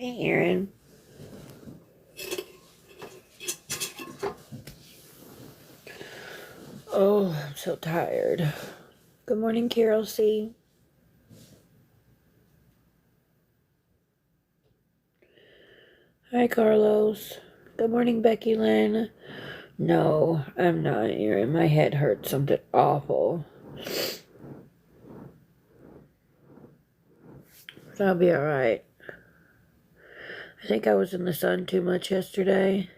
Hey, Aaron. Oh, I'm so tired. Good morning, Carol C. Hi, Carlos. Good morning, Becky Lynn. No, I'm not, Aaron. My head hurts something awful. But I'll be alright. I think I was in the sun too much yesterday.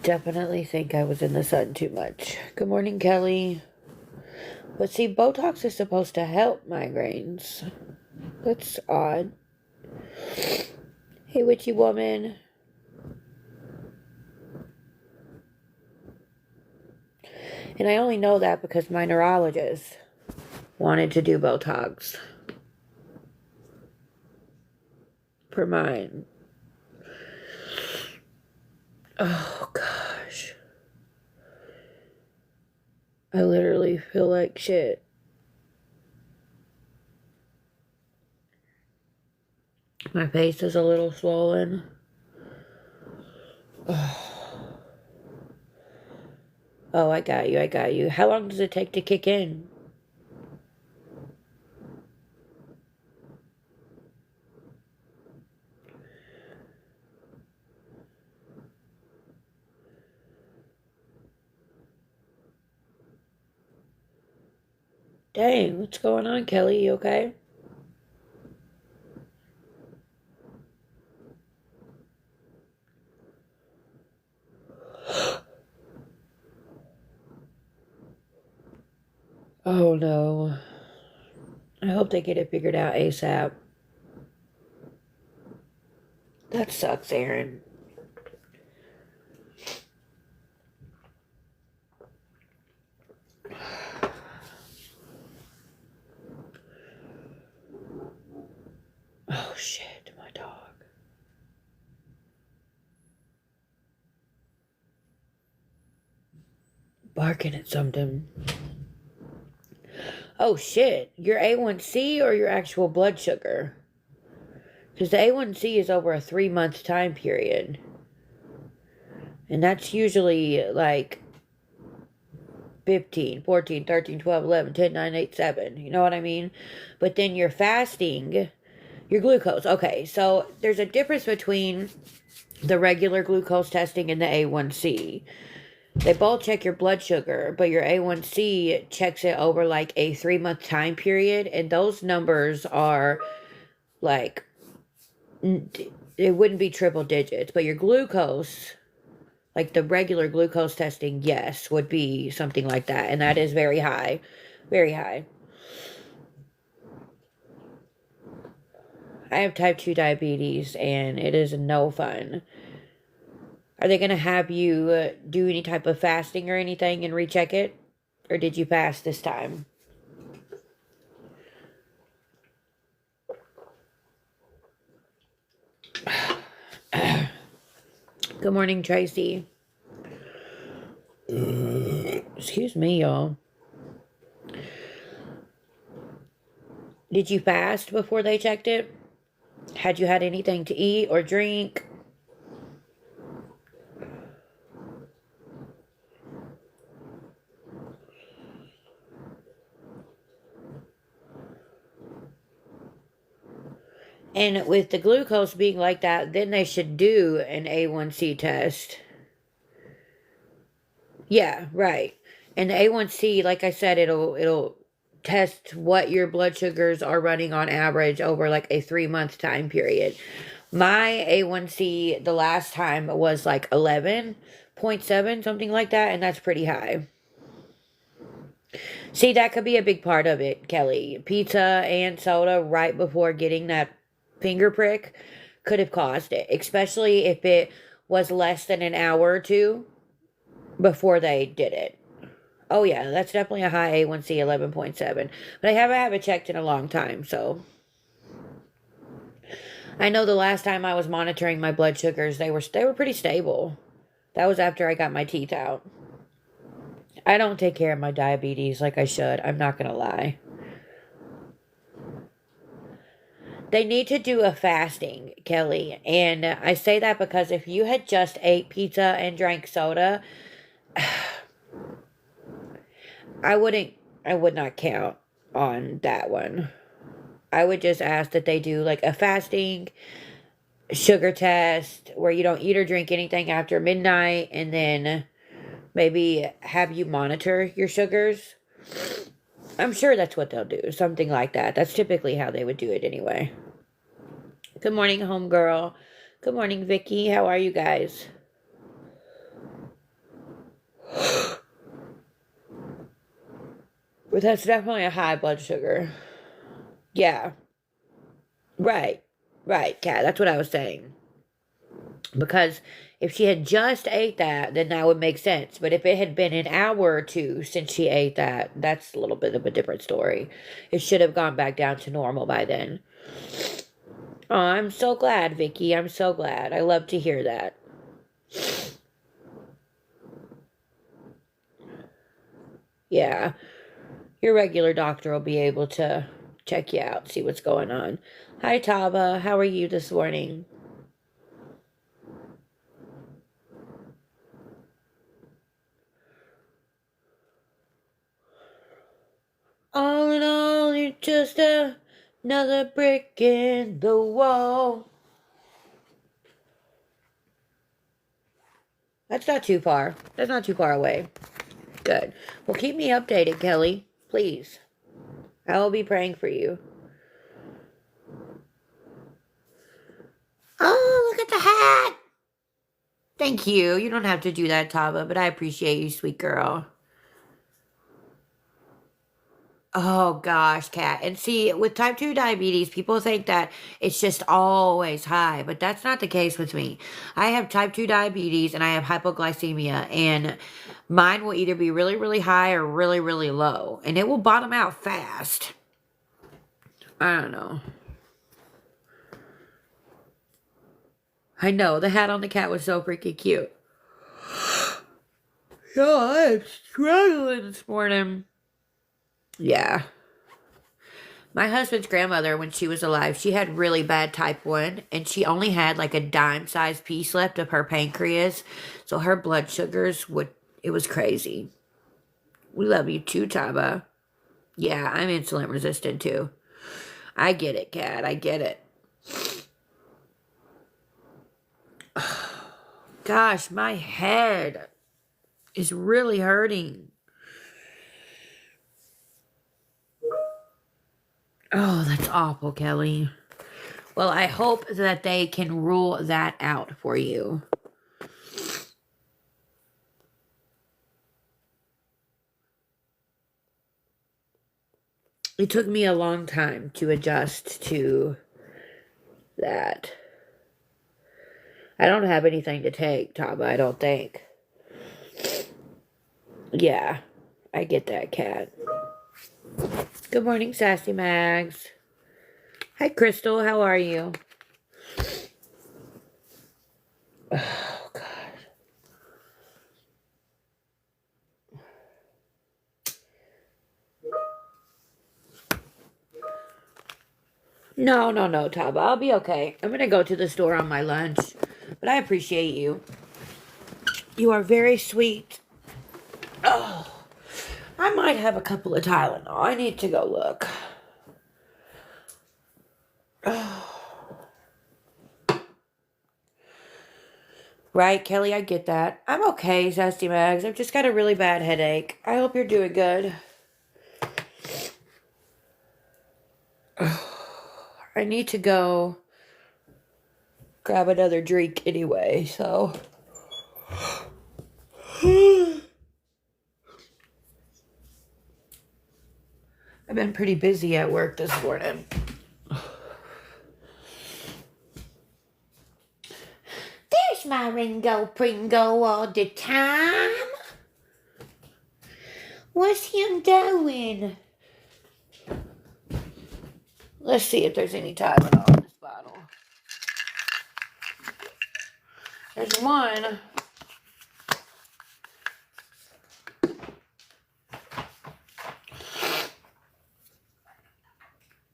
Definitely think I was in the sun too much. Good morning, Kelly. But see, Botox is supposed to help migraines. That's odd. Hey, witchy woman. And I only know that because my neurologist wanted to do Botox for mine. Oh, gosh. I literally feel like shit. My face is a little swollen. Oh, I got you. How long does it take to kick in? Dang, what's going on, Kelly? You okay? Oh, no. I hope they get it figured out ASAP. That sucks, Aaron. Oh, shit, my dog. Barking at something. Oh, shit. Your A1C or your actual blood sugar? Because the A1C is over a 3-month time period. And that's usually like 15, 14, 13, 12, 11, 10, 9, 8, 7. You know what I mean? But then your fasting, your glucose. Okay, so there's a difference between the regular glucose testing and the A1C. They both check your blood sugar, but your A1C checks it over like a 3-month time period. And those numbers are like, it wouldn't be triple digits, but your glucose, like the regular glucose testing, yes, would be something like that. And that is very high. Very high. I have type 2 diabetes and it is no fun. Are they going to have you do any type of fasting or anything and recheck it? Or did you fast this time? Good morning, Tracy. Excuse me, y'all. Did you fast before they checked it? Had you had anything to eat or drink? And with the glucose being like that, then they should do an A1C test. Yeah, right. And the A1C, like I said, it'll test what your blood sugars are running on average over like a 3-month time period. My A1C the last time was like 11.7, something like that, and that's pretty high. See, that could be a big part of it, Kelly. Pizza and soda right before getting that finger prick could have caused it, especially if it was less than an hour or two before they did it. Oh, yeah, that's definitely a high A1C, 11.7. But I haven't checked in a long time, so. I know the last time I was monitoring my blood sugars, they were pretty stable. That was after I got my teeth out. I don't take care of my diabetes like I should. I'm not going to lie. They need to do a fasting, Kelly. And I say that because if you had just ate pizza and drank soda, I would not count on that one. I would just ask that they do like a fasting sugar test where you don't eat or drink anything after midnight, and then maybe have you monitor your sugars. I'm sure that's what they'll do. Something like that. That's typically how they would do it anyway. Good morning, homegirl. Good morning, Vicky. How are you guys? But that's definitely a high blood sugar. Yeah. Right. Right, Kat. That's what I was saying. Because if she had just ate that, then that would make sense. But if it had been an hour or two since she ate that, that's a little bit of a different story. It should have gone back down to normal by then. Oh, I'm so glad, Vicky. I'm so glad. I love to hear that. Yeah. Your regular doctor will be able to check you out, see what's going on. Hi, Tava. How are you this morning? All in all, you're just another brick in the wall. That's not too far. That's not too far away. Good. Well, keep me updated, Kelly. Please. I will be praying for you. Oh, look at the hat. Thank you. You don't have to do that, Tava, but I appreciate you, sweet girl. Oh gosh, Kat. And see, with type 2 diabetes, people think that it's just always high, but that's not the case with me. I have type 2 diabetes and I have hypoglycemia, and mine will either be really, really high or really, really low, and it will bottom out fast. I don't know. I know, the hat on the cat was so freaking cute. Yo, I'm struggling this morning. Yeah. My husband's grandmother, when she was alive, she had really bad type 1, and she only had like a dime-sized piece left of her pancreas, so her blood sugars it was crazy. We love you too, Taba. Yeah, I'm insulin resistant too. I get it, Kat. I get it. Gosh, my head is really hurting. Oh, that's awful, Kelly. Well, I hope that they can rule that out for you. It took me a long time to adjust to that. I don't have anything to take, Taba, I don't think. Yeah, I get that, Kat. Good morning, Sassy Mags. Hi, Crystal. How are you? Oh, God. No, Taba. I'll be okay. I'm going to go to the store on my lunch. But I appreciate you. You are very sweet. Oh, I might have a couple of Tylenol. I need to go look. Oh. Right, Kelly, I get that. I'm okay, Sassy Mags. I've just got a really bad headache. I hope you're doing good. I need to go grab another drink anyway, so. I've been pretty busy at work this morning. There's my Ringo Pringo all the time. What's him doing? Let's see if there's any Tylenol in this bottle. There's one.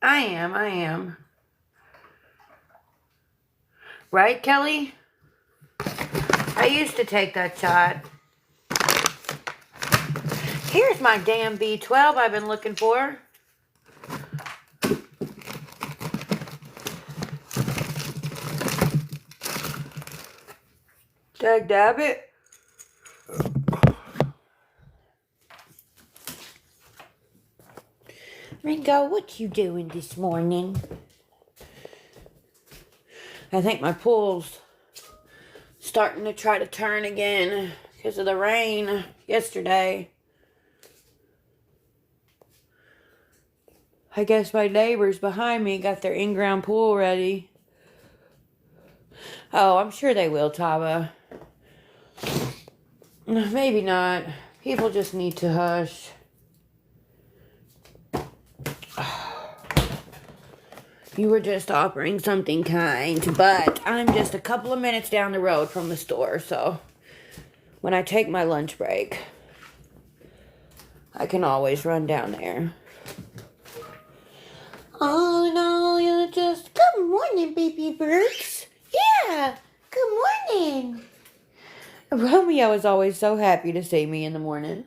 I am. Right, Kelly? I used to take that shot. Here's my damn B12 I've been looking for. Dab-it. Ringo, what you doing this morning? I think my pool's starting to try to turn again because of the rain yesterday. I guess my neighbors behind me got their in-ground pool ready. Oh, I'm sure they will, Taba. Maybe not. People just need to hush. You were just offering something kind, but I'm just a couple of minutes down the road from the store, so when I take my lunch break, I can always run down there. Oh, no, you're just... Good morning, baby birds. Yeah, good morning. Romeo is always so happy to see me in the morning.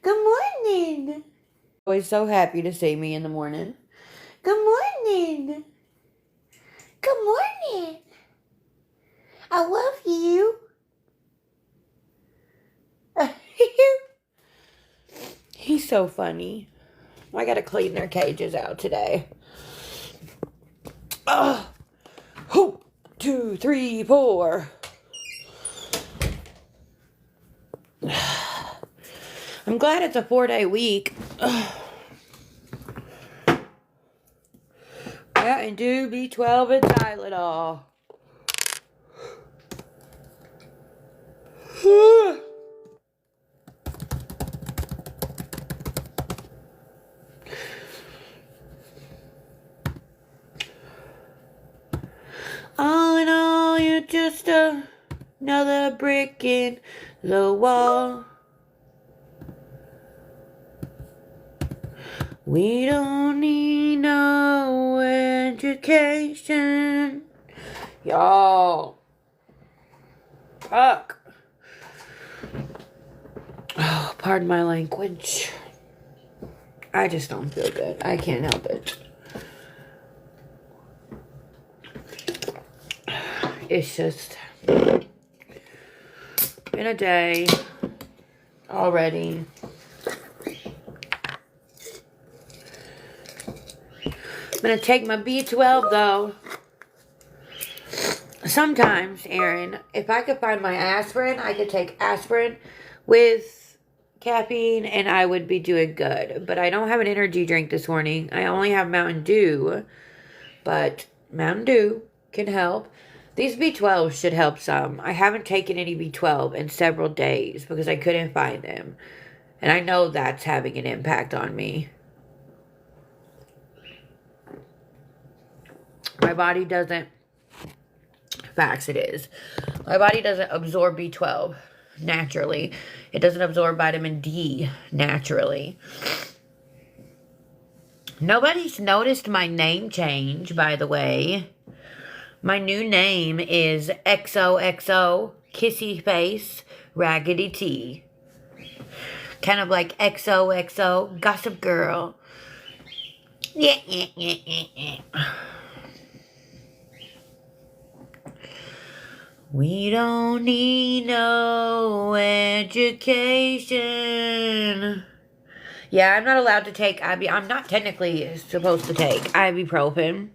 Good morning. Always so happy to see me in the morning. Good morning. Good morning. I love you. He's so funny. I gotta clean their cages out today. 2, 3, 4. I'm glad it's a 4-day week. Yeah, and do B12 and Tylenol. All in all, you're just another brick in the wall. We don't need no education. Y'all. Fuck. Oh, pardon my language. I just don't feel good. I can't help it. It's just been a day already. I'm going to take my B12, though. Sometimes, Aaron, if I could find my aspirin, I could take aspirin with caffeine, and I would be doing good. But I don't have an energy drink this morning. I only have Mountain Dew. But Mountain Dew can help. These B12s should help some. I haven't taken any B12 in several days because I couldn't find them. And I know that's having an impact on me. My body doesn't, facts it is, my body doesn't absorb B12 naturally. It doesn't absorb vitamin D naturally. Nobody's noticed my name change, by the way. My new name is XOXO Kissy Face Raggedy T. Kind of like XOXO Gossip Girl. Yeah. We don't need no education. Yeah, I'm not allowed to take I'm not technically supposed to take ibuprofen.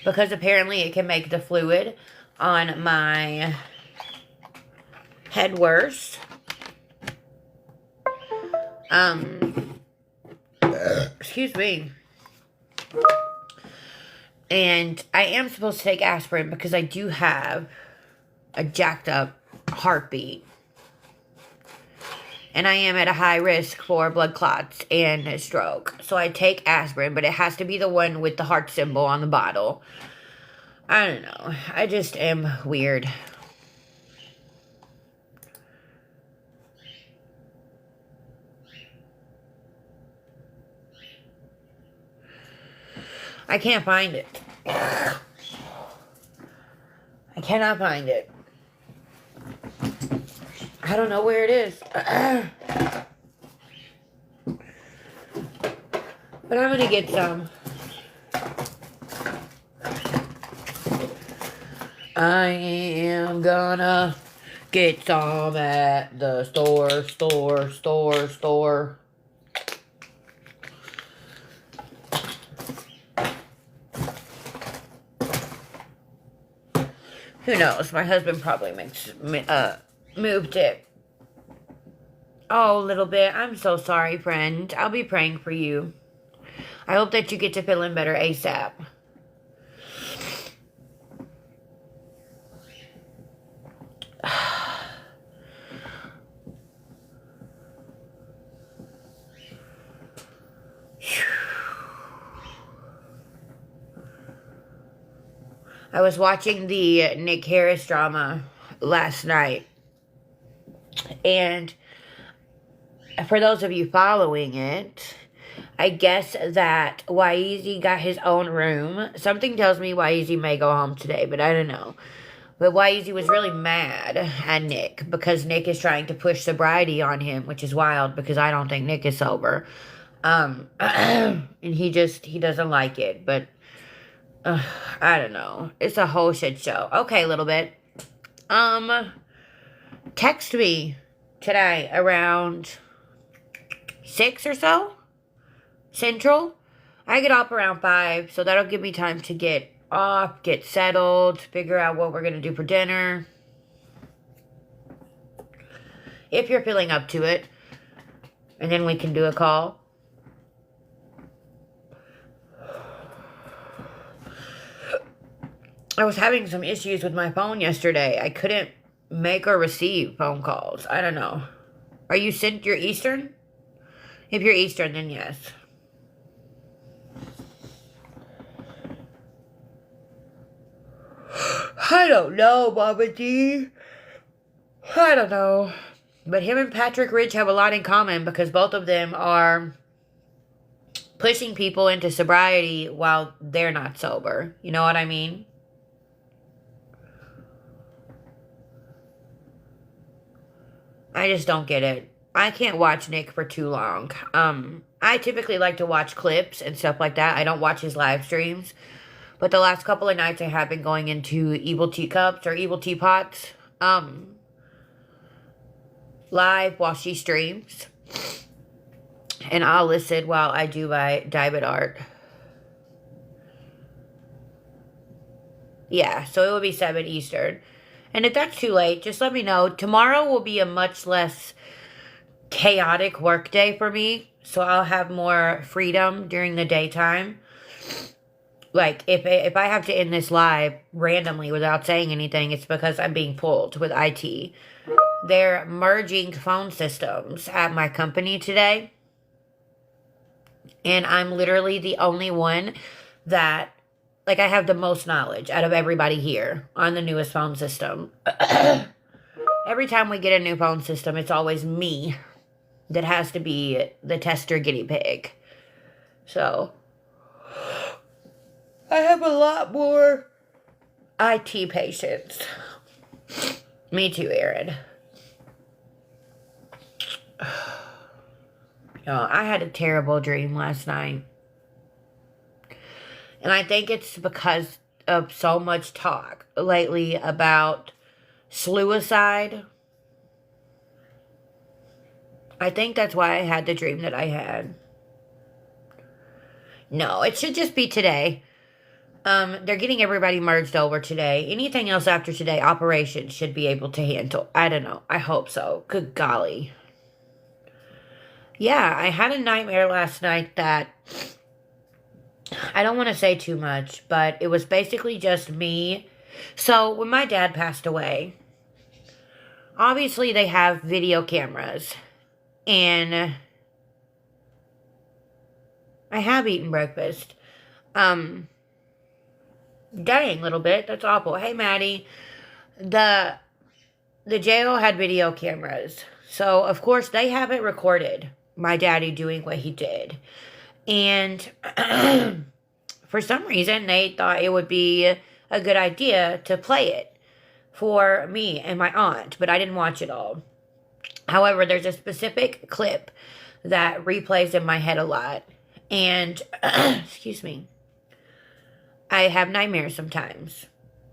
Because apparently it can make the fluid on my head worse. Excuse me. And I am supposed to take aspirin because I do have a jacked up heartbeat. And I am at a high risk for blood clots and a stroke. So I take aspirin, but it has to be the one with the heart symbol on the bottle. I don't know. I just am weird. I can't find it. I cannot find it. I don't know where it is. But I'm gonna get some. I am gonna get some at the store. Who knows? My husband probably moved it. Oh, a little bit. I'm so sorry, friend. I'll be praying for you. I hope that you get to feeling better ASAP. I was watching the Nick Harris drama last night. And for those of you following it, I guess that Waizi got his own room. Something tells me Waizi may go home today, but I don't know. But Waizi was really mad at Nick because Nick is trying to push sobriety on him, which is wild because I don't think Nick is sober. And he doesn't like it, but I don't know. It's a whole shit show. Okay, a little bit. Text me today around 6 or so, Central. I get up around 5, so that'll give me time to get off, get settled, figure out what we're going to do for dinner. If you're feeling up to it. And then we can do a call. I was having some issues with my phone yesterday. I couldn't make or receive phone calls. I don't know. Are you you're Eastern? If you're Eastern, then yes. I don't know, Mama D. I don't know. But him and Patrick Rich have a lot in common because both of them are pushing people into sobriety while they're not sober. You know what I mean? I just don't get it. I can't watch Nick for too long. I typically like to watch clips and stuff like that. I don't watch his live streams. But the last couple of nights I have been going into Evil Teacups or Evil Teapots live while she streams. And I'll listen while I do my diamond art. Yeah, so it will be 7 Eastern. And if that's too late, just let me know. Tomorrow will be a much less chaotic work day for me. So I'll have more freedom during the daytime. Like, if I have to end this live randomly without saying anything, it's because I'm being pulled with IT. They're merging phone systems at my company today. And I'm literally the only one that, like, I have the most knowledge out of everybody here on the newest phone system. Every time we get a new phone system, it's always me that has to be the tester guinea pig. So I have a lot more IT patience. Me too, Aaron. I had a terrible dream last night. And I think it's because of so much talk lately about suicide. I think that's why I had the dream that I had. No, it should just be today. They're getting everybody merged over today. Anything else after today, operations should be able to handle. I don't know. I hope so. Good golly. Yeah, I had a nightmare last night that I don't want to say too much, but it was basically just me. So when my dad passed away, obviously they have video cameras. And I have eaten breakfast. Dang, little bit. That's awful. Hey, Maddie. The jail had video cameras. So, of course, they haven't recorded my daddy doing what he did. And for some reason, they thought it would be a good idea to play it for me and my aunt, but I didn't watch it all. However, there's a specific clip that replays in my head a lot. And, excuse me, I have nightmares sometimes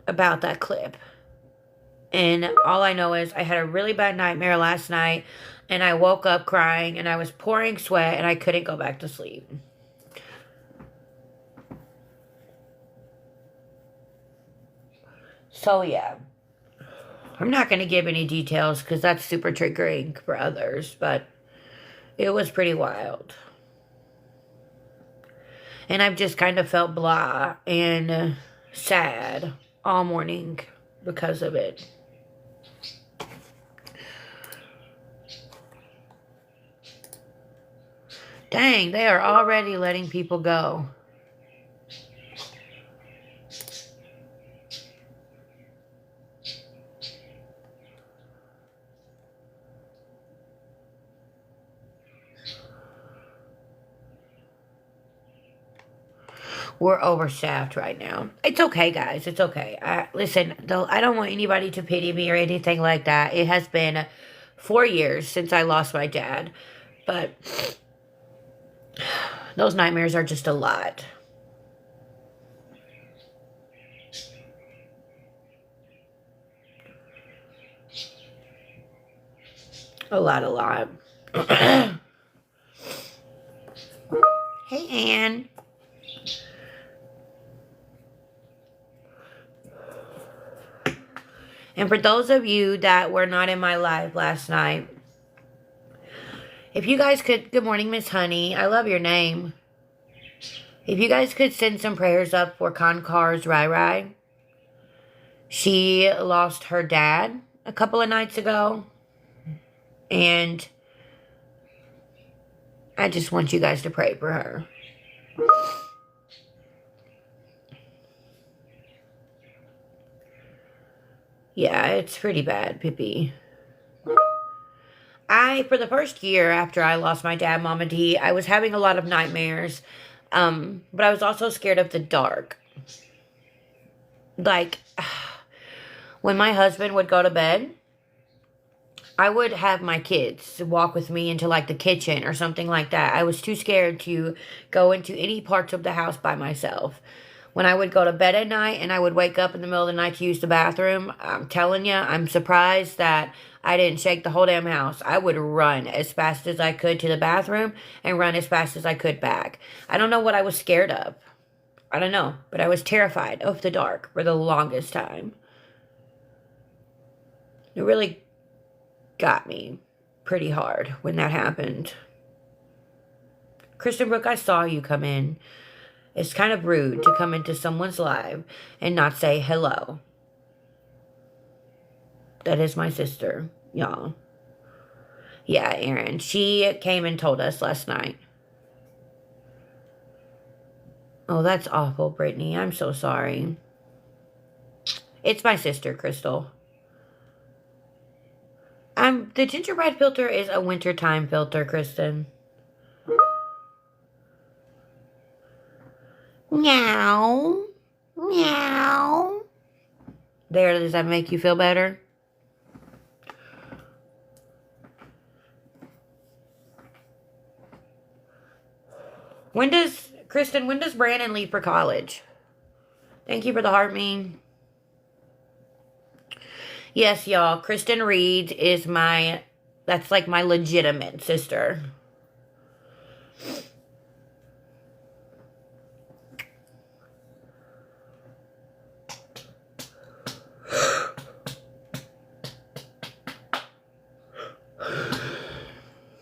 about that clip. And all I know is I had a really bad nightmare last night, and I woke up crying, and I was pouring sweat, and I couldn't go back to sleep. So, yeah. I'm not going to give any details because that's super triggering for others, but it was pretty wild. And I've just kind of felt blah and sad all morning because of it. Dang, they are already letting people go. We're overstaffed right now. It's okay, guys. It's okay. Listen, though, I don't want anybody to pity me or anything like that. It has been 4 years since I lost my dad. But those nightmares are just a lot. A lot. Hey, Ann. And for those of you that were not in my live last night, if you guys could, good morning, Miss Honey. I love your name. If you guys could send some prayers up for Concar's Rai Rai. She lost her dad a couple of nights ago. And I just want you guys to pray for her. Yeah, it's pretty bad, Pippi. For the first year after I lost my dad, Mama D, I was having a lot of nightmares. But I was also scared of the dark. Like, when my husband would go to bed, I would have my kids walk with me into, like, the kitchen or something like that. I was too scared to go into any parts of the house by myself. When I would go to bed at night and I would wake up in the middle of the night to use the bathroom, I'm telling you, I'm surprised that I didn't shake the whole damn house. I would run as fast as I could to the bathroom and run as fast as I could back. I don't know what I was scared of. I don't know, but I was terrified of the dark for the longest time. It really got me pretty hard when that happened. Kristen Brooke, I saw you come in. It's kind of rude to come into someone's live and not say hello. That is my sister, y'all. Yeah, Erin. She came and told us last night. Oh, that's awful, Brittany. I'm so sorry. It's my sister, Crystal. The gingerbread filter is a wintertime filter, Kristen. Meow. Meow. There, does that make you feel better? Kristen, when does Brandon leave for college? Thank you for the heart meme. Yes, y'all, Kristen Reed is that's like my legitimate sister.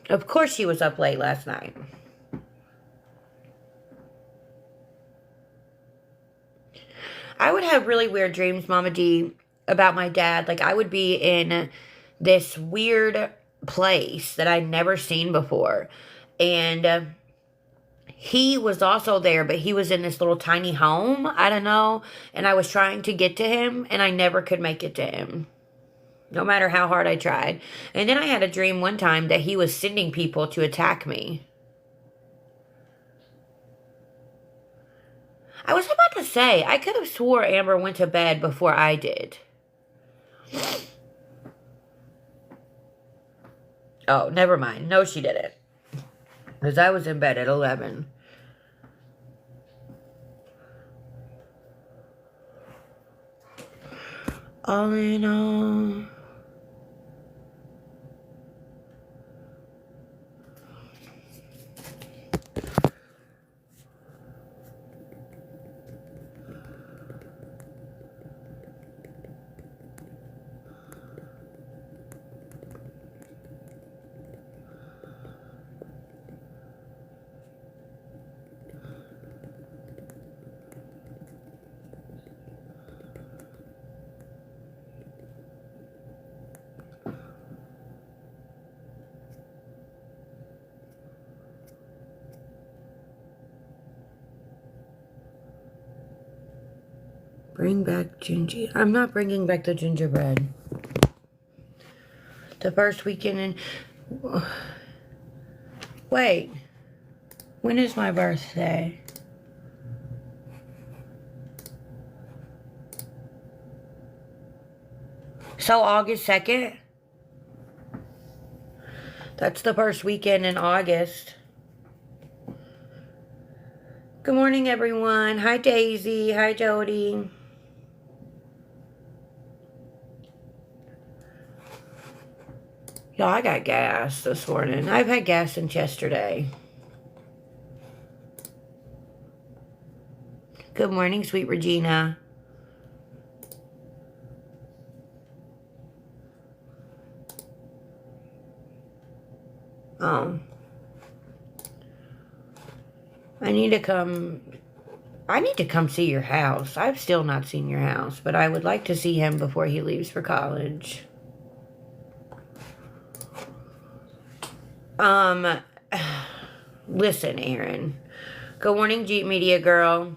Of course she was up late last night. I would have really weird dreams, Mama D, about my dad. Like, I would be in this weird place that I'd never seen before. And he was also there, but he was in this little tiny home. I don't know. And I was trying to get to him, and I never could make it to him, no matter how hard I tried. And then I had a dream one time that he was sending people to attack me. I was about to say, I could have swore Amber went to bed before I did. Oh, never mind. No, she didn't. Because I was in bed at 11. All in all... Bring back ginger. I'm not bringing back the gingerbread. The first weekend in... Wait. When is my birthday? So August 2nd? That's the first weekend in August. Good morning, everyone. Hi, Daisy. Hi, Jody. Y'all, I got gas this morning. I've had gas since yesterday. Good morning, sweet Regina. I need to come see your house. I've still not seen your house, but I would like to see him before he leaves for college. Listen, Aaron. Good morning, Jeep Media Girl.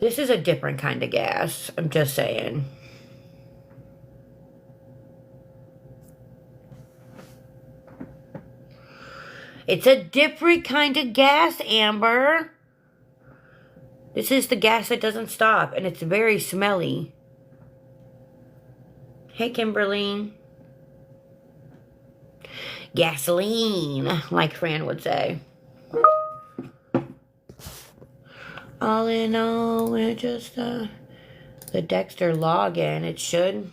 This is a different kind of gas. I'm just saying. It's a different kind of gas, Amber. This is the gas that doesn't stop, and it's very smelly. Hey, Kimberly. Gasoline, like Fran would say. All in all, we're just the Dexter login. It should.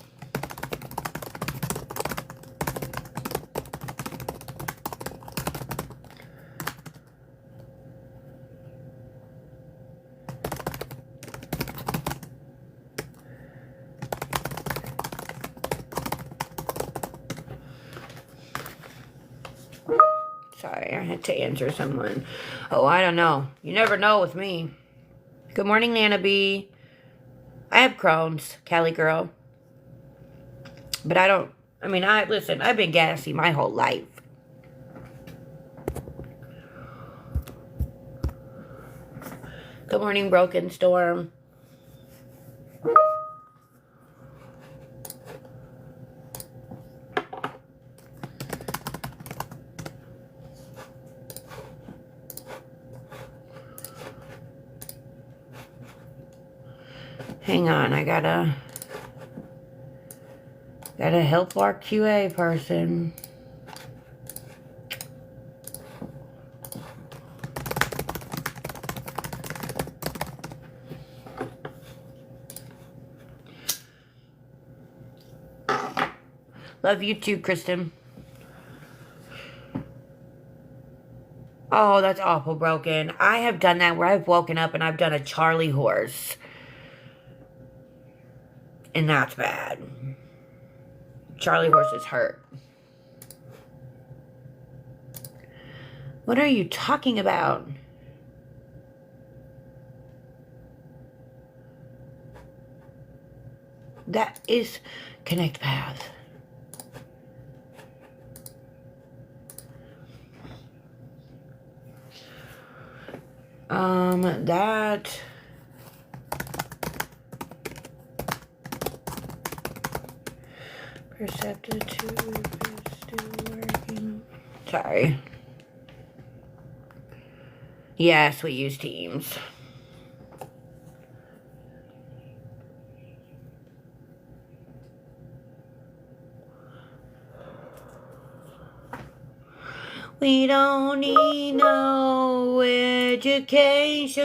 Sorry, I had to answer someone. Oh, I don't know. You never know with me. Good morning, Nana B. I have Crohn's, Cali girl. But listen, I've been gassy my whole life. Good morning, Broken Storm. Hang on, I gotta help our QA person. Love you too, Kristen. Oh, that's awful, Broken. I have done that where I've woken up and I've done a Charlie horse. And that's bad. Charlie horses hurt. What are you talking about? That is Connect Path. That... Perceptive 2 is still working. Sorry. Yes, we use Teams. We don't need no education.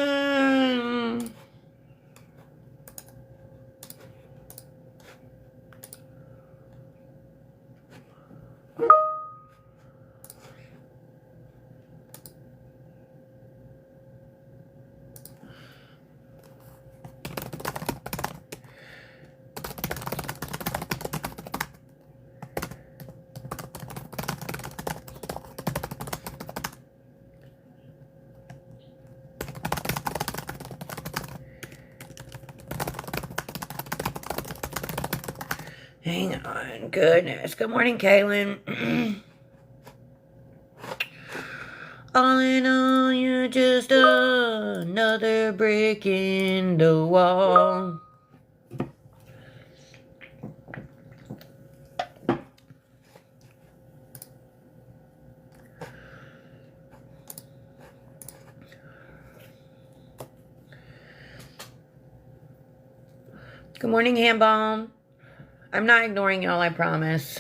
Hang on, goodness. Good morning, Kaylin. All in all, you're just another brick in the wall. Good morning, Hambomb. I'm not ignoring y'all, I promise.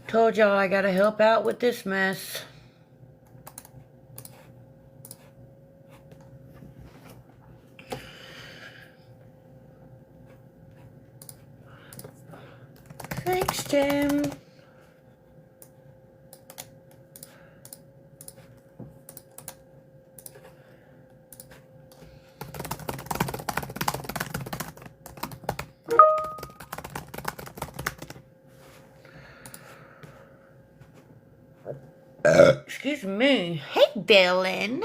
Told y'all I gotta help out with this mess. Thanks, Jim. Excuse me. Hey, Billin.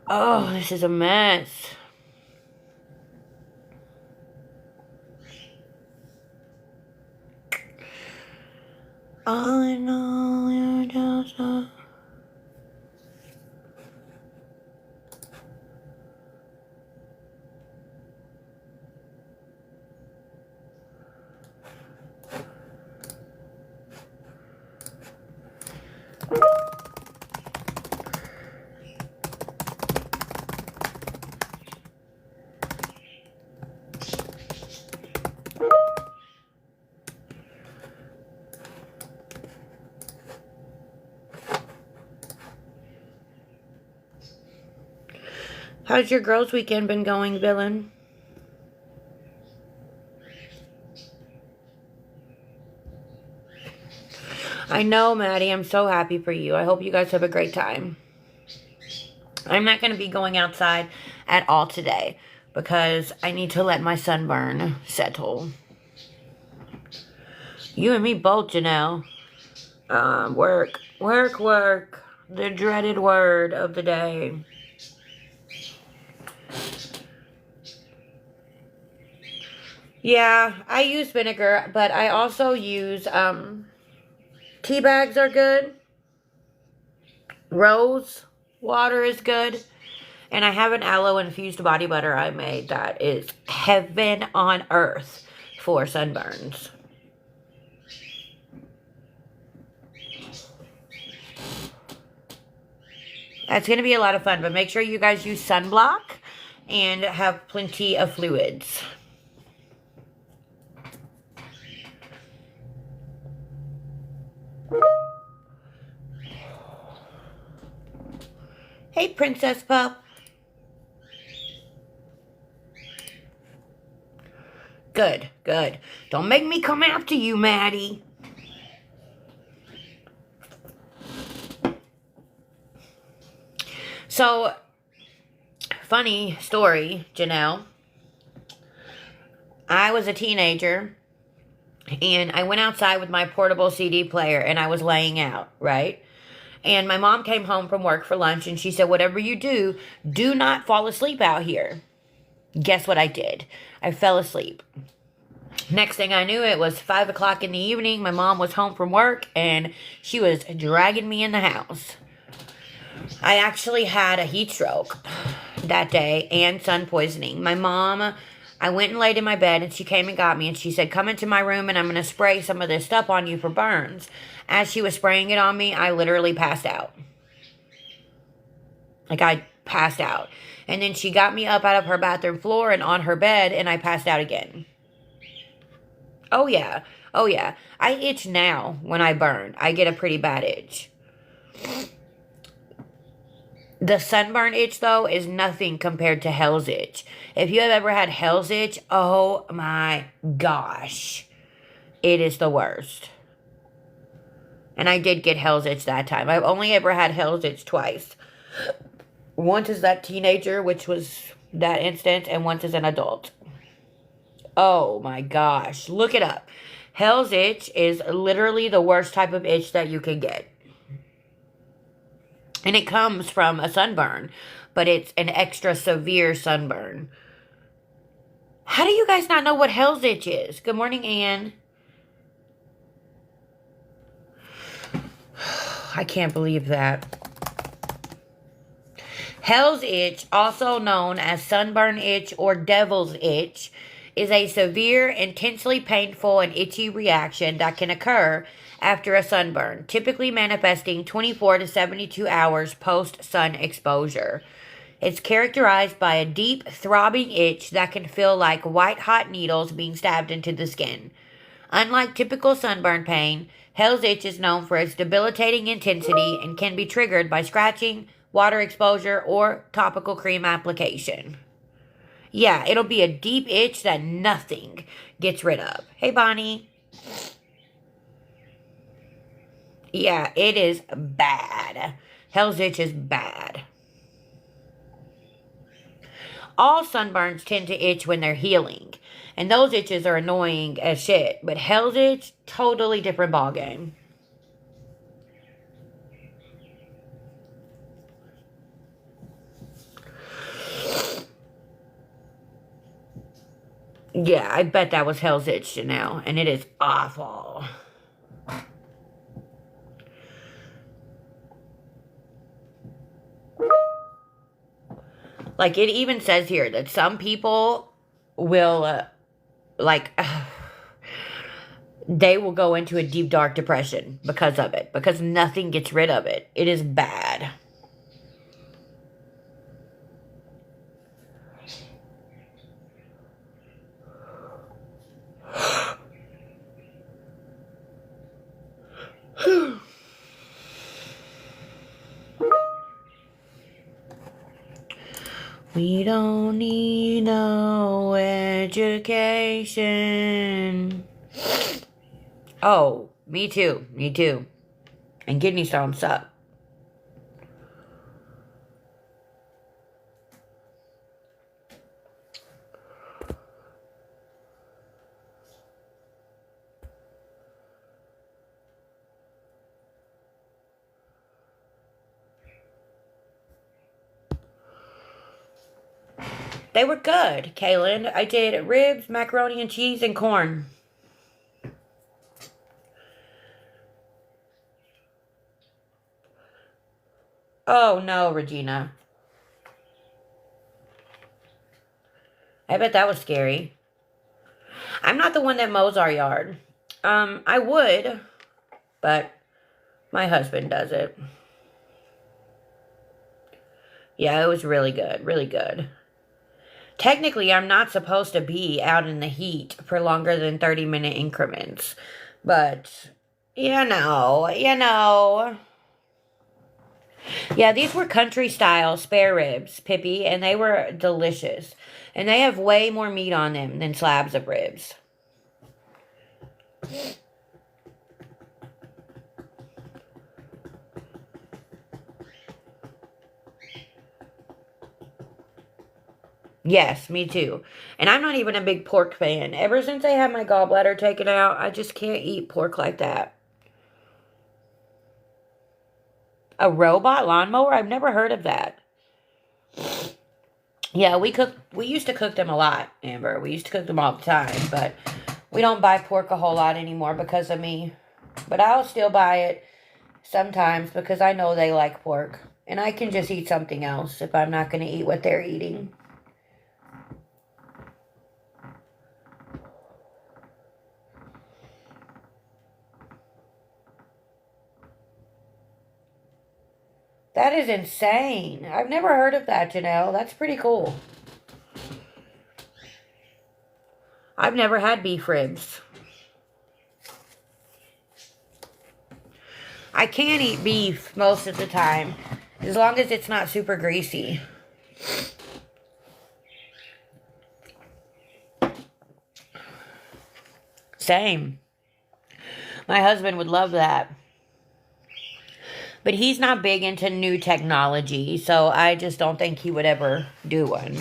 Oh, this is a mess. All in all, you're just a... How's your girls' weekend been going, Villain? I know, Maddie. I'm so happy for you. I hope you guys have a great time. I'm not going to be going outside at all today because I need to let my sunburn settle. You and me both, Janelle. Work. Work, work. The dreaded word of the day. Yeah, I use vinegar, but I also use, tea bags are good. Rose water is good. And I have an aloe infused body butter I made that is heaven on earth for sunburns. That's going to be a lot of fun, but make sure you guys use sunblock and have plenty of fluids. Hey, Princess Pup. Good, good. Don't make me come after you, Maddie. So, funny story, Janelle. I was a teenager, and I went outside with my portable CD player, and I was laying out, right? And my mom came home from work for lunch, and she said, whatever you do, do not fall asleep out here. Guess what I did? I fell asleep. Next thing I knew, it was 5 o'clock in the evening. My mom was home from work, and she was dragging me in the house. I actually had a heat stroke that day and sun poisoning. My mom, I went and laid in my bed, and she came and got me, and she said, come into my room, and I'm going to spray some of this stuff on you for burns. As she was spraying it on me, I literally passed out. Like, I passed out. And then she got me up out of her bathroom floor and on her bed, and I passed out again. Oh, yeah. Oh, yeah. I itch now when I burn. I get a pretty bad itch. The sunburn itch, though, is nothing compared to Hell's Itch. If you have ever had Hell's Itch, oh my gosh. It is the worst. And I did get Hell's Itch that time. I've only ever had Hell's Itch twice. Once as that teenager, which was that instance, and once as an adult. Oh my gosh. Look it up. Hell's Itch is literally the worst type of itch that you can get. And it comes from a sunburn, but it's an extra severe sunburn. How do you guys not know what Hell's Itch is? Good morning, Anne. I can't believe that. Hell's Itch, also known as sunburn itch or devil's itch, is a severe, intensely painful, and itchy reaction that can occur after a sunburn, typically manifesting 24 to 72 hours post-sun exposure. It's characterized by a deep, throbbing itch that can feel like white-hot needles being stabbed into the skin. Unlike typical sunburn pain, Hell's Itch is known for its debilitating intensity and can be triggered by scratching, water exposure, or topical cream application. Yeah, it'll be a deep itch that nothing gets rid of. Hey, Bonnie. Yeah, it is bad. Hell's Itch is bad. All sunburns tend to itch when they're healing. And those itches are annoying as shit. But Hell's Itch, totally different ballgame. Yeah, I bet that was Hell's Itch, Janelle. And it is awful. Like, it even says here that some people will, they will go into a deep, dark depression because of it. Because nothing gets rid of it. It is bad. We don't need no education. Oh, me too. Me too. And kidney stones suck. They were good, Kaylin. I did ribs, macaroni and cheese, and corn. Oh, no, Regina. I bet that was scary. I'm not the one that mows our yard. I would, but my husband does it. Yeah, it was really good. Really good. Technically, I'm not supposed to be out in the heat for longer than 30-minute increments. But, you know. Yeah, these were country style spare ribs, Pippi, and they were delicious. And they have way more meat on them than slabs of ribs. Yes, me too. And I'm not even a big pork fan. Ever since I had my gallbladder taken out, I just can't eat pork like that. A robot lawnmower? I've never heard of that. Yeah, we used to cook them a lot, Amber. We used to cook them all the time, but we don't buy pork a whole lot anymore because of me. But I'll still buy it sometimes because I know they like pork. And I can just eat something else if I'm not going to eat what they're eating. That is insane. I've never heard of that, Janelle. That's pretty cool. I've never had beef ribs. I can eat beef most of the time, as long as it's not super greasy. Same. My husband would love that. But he's not big into new technology, so I just don't think he would ever do one.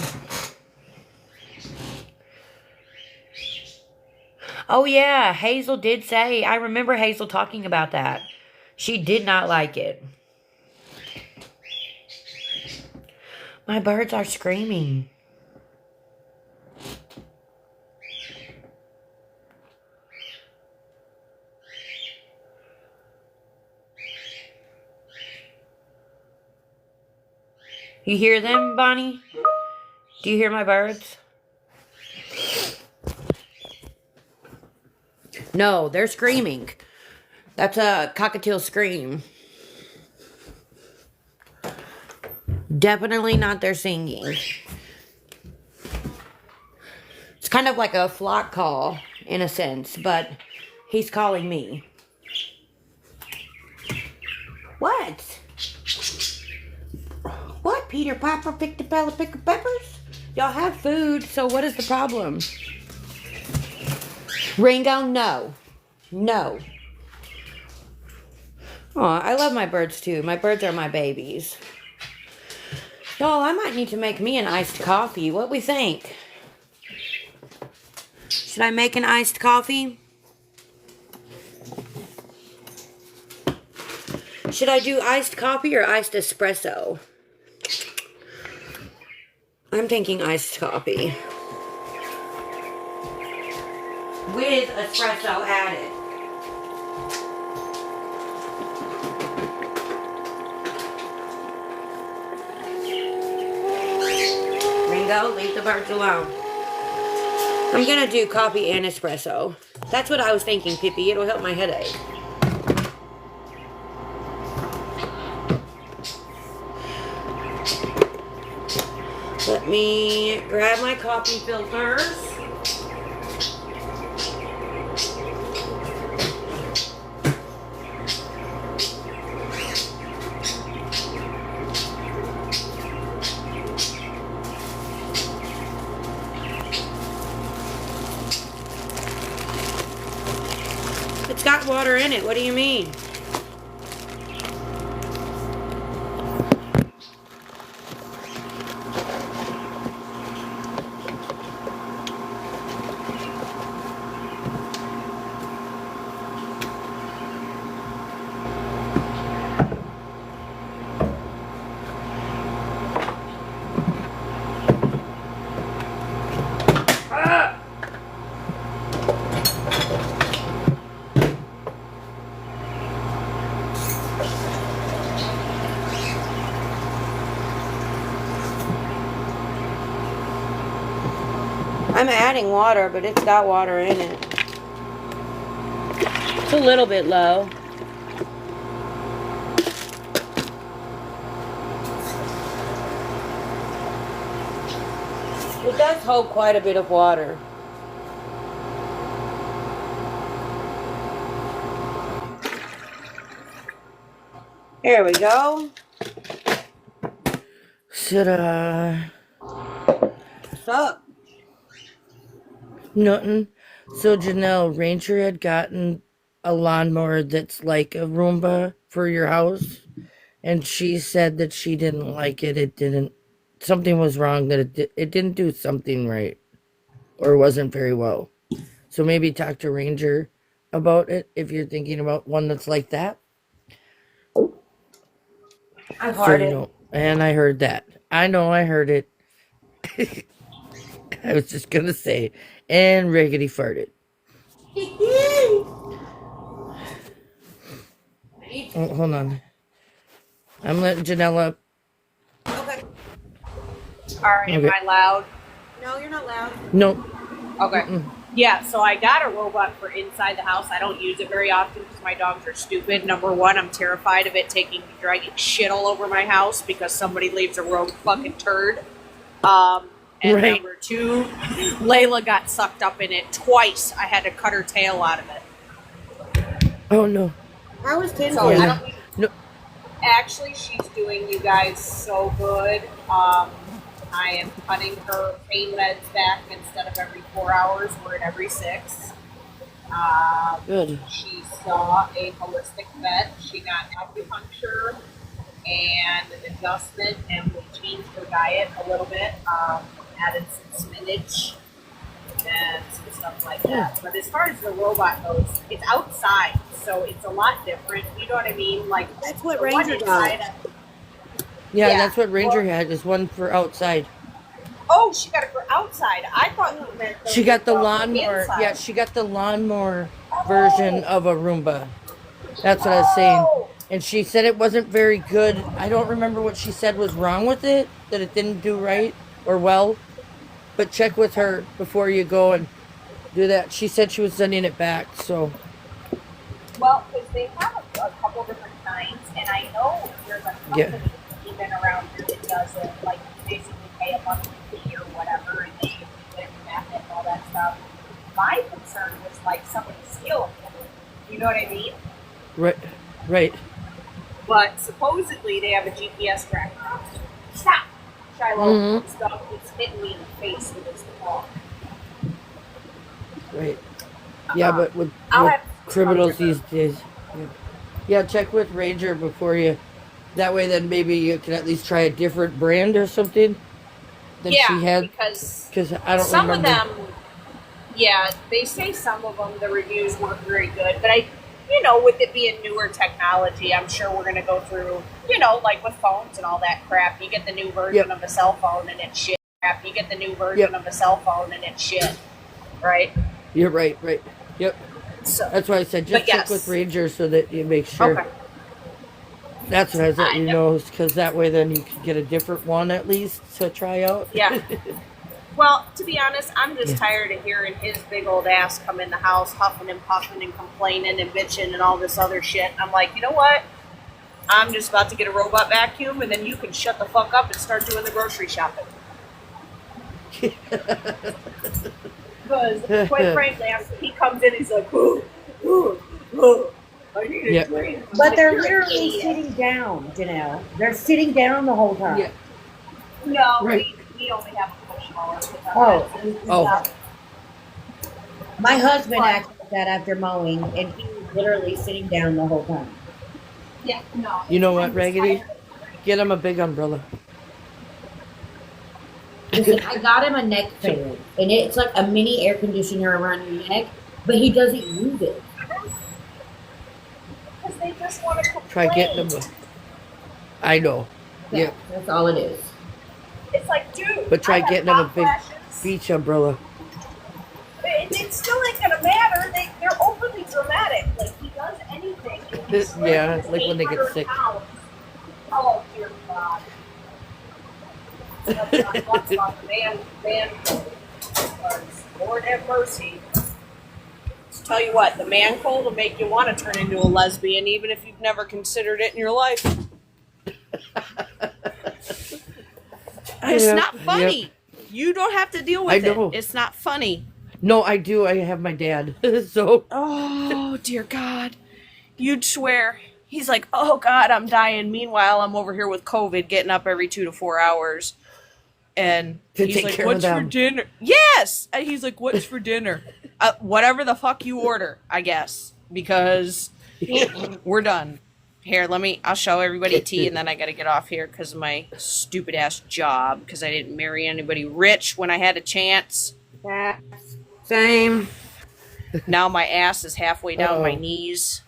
Oh yeah, Hazel did say, I remember Hazel talking about that. She did not like it. My birds are screaming. You hear them, Bonnie? Do you hear my birds? No, they're screaming. That's a cockatiel scream. Definitely not their singing. It's kind of like a flock call, in a sense, but he's calling me. What? What, Peter Piper picked a pile of pickled peppers? Y'all have food, so what is the problem? Ringo, no. No. Oh, I love my birds too. My birds are my babies. Y'all, I might need to make me an iced coffee. What we think? Should I make an iced coffee? Should I do iced coffee or iced espresso? I'm thinking iced coffee. With espresso added. Ringo, leave the birds alone. I'm gonna do coffee and espresso. That's what I was thinking, Pippi. It'll help my headache. Let me grab my coffee filters. It's got water in it. What do you mean? I'm adding water, but it's got water in it. It's a little bit low. It does hold quite a bit of water. There we go. Ta-da. What's up? Nothing. So Janelle, Ranger had gotten a lawnmower that's like a Roomba for your house, and she said that she didn't like it. It didn't. Something was wrong. That it didn't do something right, or wasn't very well. So maybe talk to Ranger about it if you're thinking about one that's like that. I've So you heard don't. And I heard that. I know I heard it. I was just gonna say, and Raggedy farted. it. Oh, hold on. I'm letting Janelle up. Okay. All right, am Okay. I loud? No, you're not loud. No. Okay. Mm-mm. Yeah, so I got a robot for inside the house. I don't use it very often because my dogs are stupid. Number one, I'm terrified of it dragging shit all over my house because somebody leaves a rogue fucking turd. And Right. number two, Layla got sucked up in it twice. I had to cut her tail out of it. Oh no. How was Tin So I Yeah. don't. No. Actually, she's doing you guys so good. I am cutting her pain meds back instead of every 4 hours. We're at every 6. Good. She saw a holistic vet. She got acupuncture and an adjustment, and we changed her diet a little bit. Added some spinach and some stuff like that. But as far as the robot goes, it's outside, so it's a lot different. You know what I mean? Like That's what the one Ranger inside does. Yeah, Yeah, that's what Ranger well- had. Is one for outside. Oh, she got it for outside. I thought you meant She got the for lawnmower. inside. Yeah, she got the lawnmower version of a Roomba. That's what I was saying. Oh, And she said it wasn't very good. I don't remember what she said was wrong with it, that it didn't do right or well. But check with her before you go and do that. She said she was sending it back, so well, because they have a couple different kinds, and I know there's a Yeah. company even around here that does it. Like you basically pay a monthly fee or whatever, and they get your back and all that stuff. My concern was like somebody's stealing it. You know what I mean? right, right. But supposedly they have a GPS tracker on it. Stop! Shiloh, stuff is hitting me in the face with his claw. Right. Yeah, but with I'll have to criminals talk to her. these days. Yeah, check with Ranger before you. That way, then maybe you can at least try a different brand or something than Yeah, she had. because Because I don't some remember. of them, yeah, they say some of them, the reviews weren't very good. But with it being newer technology, I'm sure we're going to go through, like with phones and all that crap. You get the new version Yep. of a cell phone and it's shit. Crap. You get the new version Yep. of a cell phone and it's shit. Right? You're right, right. Yep. So, That's why I said just But check yes. with Ranger so that you make sure. okay. That's what I was letting you I know, because that way then you can get a different one at least to try out. Yeah. Well, to be honest, I'm just Yeah. tired of hearing his big old ass come in the house huffing and puffing and complaining and bitching and all this other shit. I'm like, you know what? I'm just about to get a robot vacuum, and then you can shut the fuck up and start doing the grocery shopping. Because, quite frankly, after he comes in, he's like, ooh, I need a Yep. drink. I'm But like, they're "You're an literally idiot." sitting down, Janelle. They're sitting down the whole time. Yeah. No, Right. we only have a push mower. Oh. Oh. My husband But- acted like that after mowing, and he was literally sitting down the whole time. Yeah, no. You know what, I'm just Raggedy? tired. Get him a big umbrella. Listen, I got him a neck fan, and it's like a mini air conditioner around your neck, but he doesn't use it. Because they just want to complain. Try getting him a. I know. Yeah. That's all it is. It's like, dude. But try I have getting him a hot big flashes. beach umbrella. It still ain't gonna matter. They're overly dramatic. Like he does anything. and he This- swears yeah, he's like when they get 800 sick. pounds. Oh dear God. That's not what's about the man. Lord have mercy. Tell you what, the man cold will make you want to turn into a lesbian, even if you've never considered it in your life. It's Yeah, not funny. yep. You don't have to deal I with know. it. It's not funny. No, I do. I have my dad. So Oh dear God. You'd swear He's like, oh God, I'm dying. Meanwhile, I'm over here with COVID, getting up every 2 to 4 hours. And To he's take like, care of what's for them. dinner? Yes! And he's like, what's for dinner? Whatever the fuck you order, I guess. Because we're done. Here, I'll show everybody tea, and then I gotta get off here because of my stupid ass job, because I didn't marry anybody rich when I had a chance. Same. Now my ass is halfway down my knees.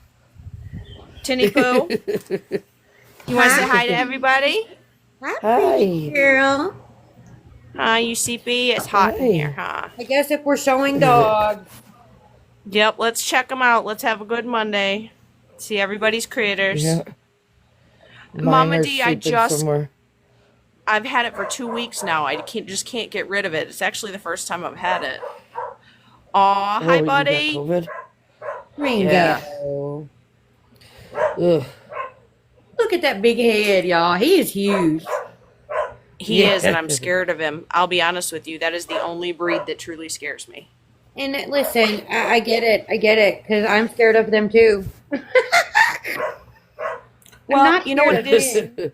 Tinny Poo, you want to say hi to everybody? Hi. Girl. Hi, UCB. It's hot in here, huh? I guess if we're showing dogs. Yep, let's check them out. Let's have a good Monday. See everybody's critters. Yeah. Mama D, somewhere. I've had it for 2 weeks now. I just can't get rid of it. It's actually the first time I've had it. Aw, hi, buddy. You got COVID? Ringo. Ugh. Look at that big head, y'all. He is huge. He is, and I'm scared of him. I'll be honest with you. That is the only breed that truly scares me. And listen, I get it. I get it. Because I'm scared of them too. Well, you know what it is?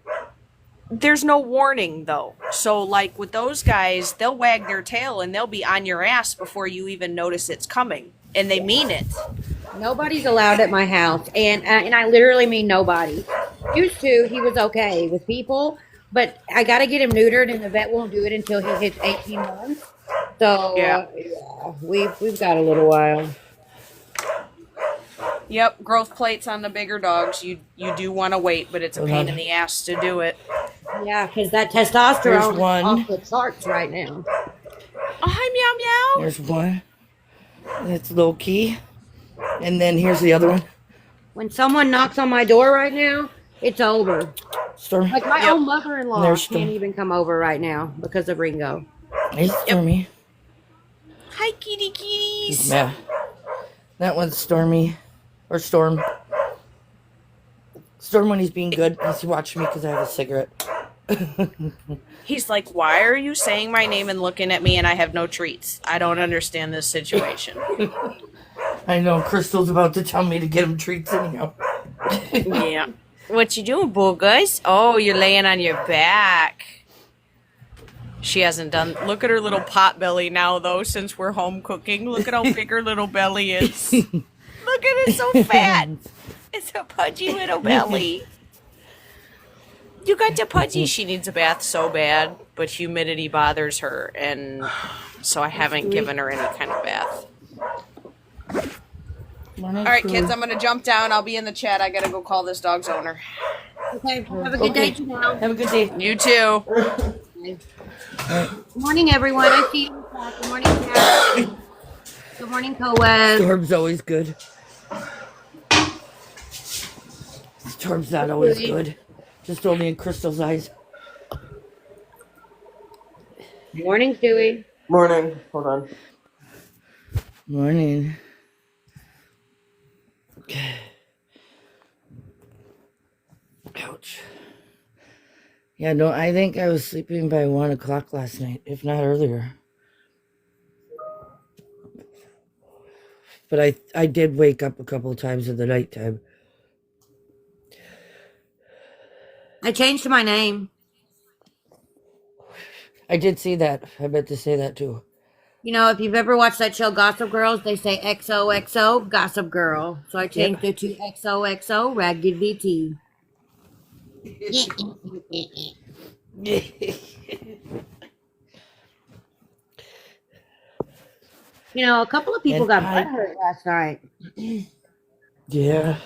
There's no warning, though. So, like, with those guys, they'll wag their tail and they'll be on your ass before you even notice it's coming. And they mean it. Nobody's allowed at my house. And I literally mean nobody. Used to, he was okay with people. But I got to get him neutered, and the vet won't do it until he hits 18 months. So, yeah, we've got a little while. Yep, growth plates on the bigger dogs. You do want to wait, but it's a pain in the ass to do it. Yeah, because that testosterone is one. off the charts right now. Oh, hi, Meow Meow. There's one. That's Loki. And then here's the other one. When someone knocks on my door right now, it's over. Stormy. Like my own mother-in-law There's can't even come over right now because of Ringo. Hey, Stormy. Hi, kitty kitties. Yeah. That one's Stormy. Or Storm. Storm when he's being good. He's watching me because I have a cigarette. He's like, why are you saying my name and looking at me and I have no treats? I don't understand this situation. I know. Crystal's about to tell me to get him treats anyhow. Yeah. What you doing, bull guys? Oh, you're laying on your back. She hasn't done... Look at her little pot belly now, though, since we're home cooking. Look at how big her little belly is. Look at it, so fat. It's a pudgy little belly. You got the pudgy. She needs a bath so bad, but humidity bothers her, and so I haven't given her any kind of bath. All right, kids, I'm going to jump down. I'll be in the chat. I got to go call this dog's owner. Okay, have a good day, Janelle. Have a good day. You too. Good morning, everyone. I see you. Good morning, Kat. Good morning, Coed. Storm's always good. Storm's not always good. Just only in Crystal's eyes. Morning, Stewie. Morning. Hold on. Morning. Ouch. Yeah, no, I think I was sleeping by 1 o'clock last night, if not earlier. But I did wake up a couple of times in the nighttime. I changed my name. I did see that. I meant to say that too. You know, if you've ever watched that show Gossip Girls, they say XOXO, Gossip Girl. So I changed it to XOXO, Ragged VT. You know, a couple of people got butthurt last night. Yeah.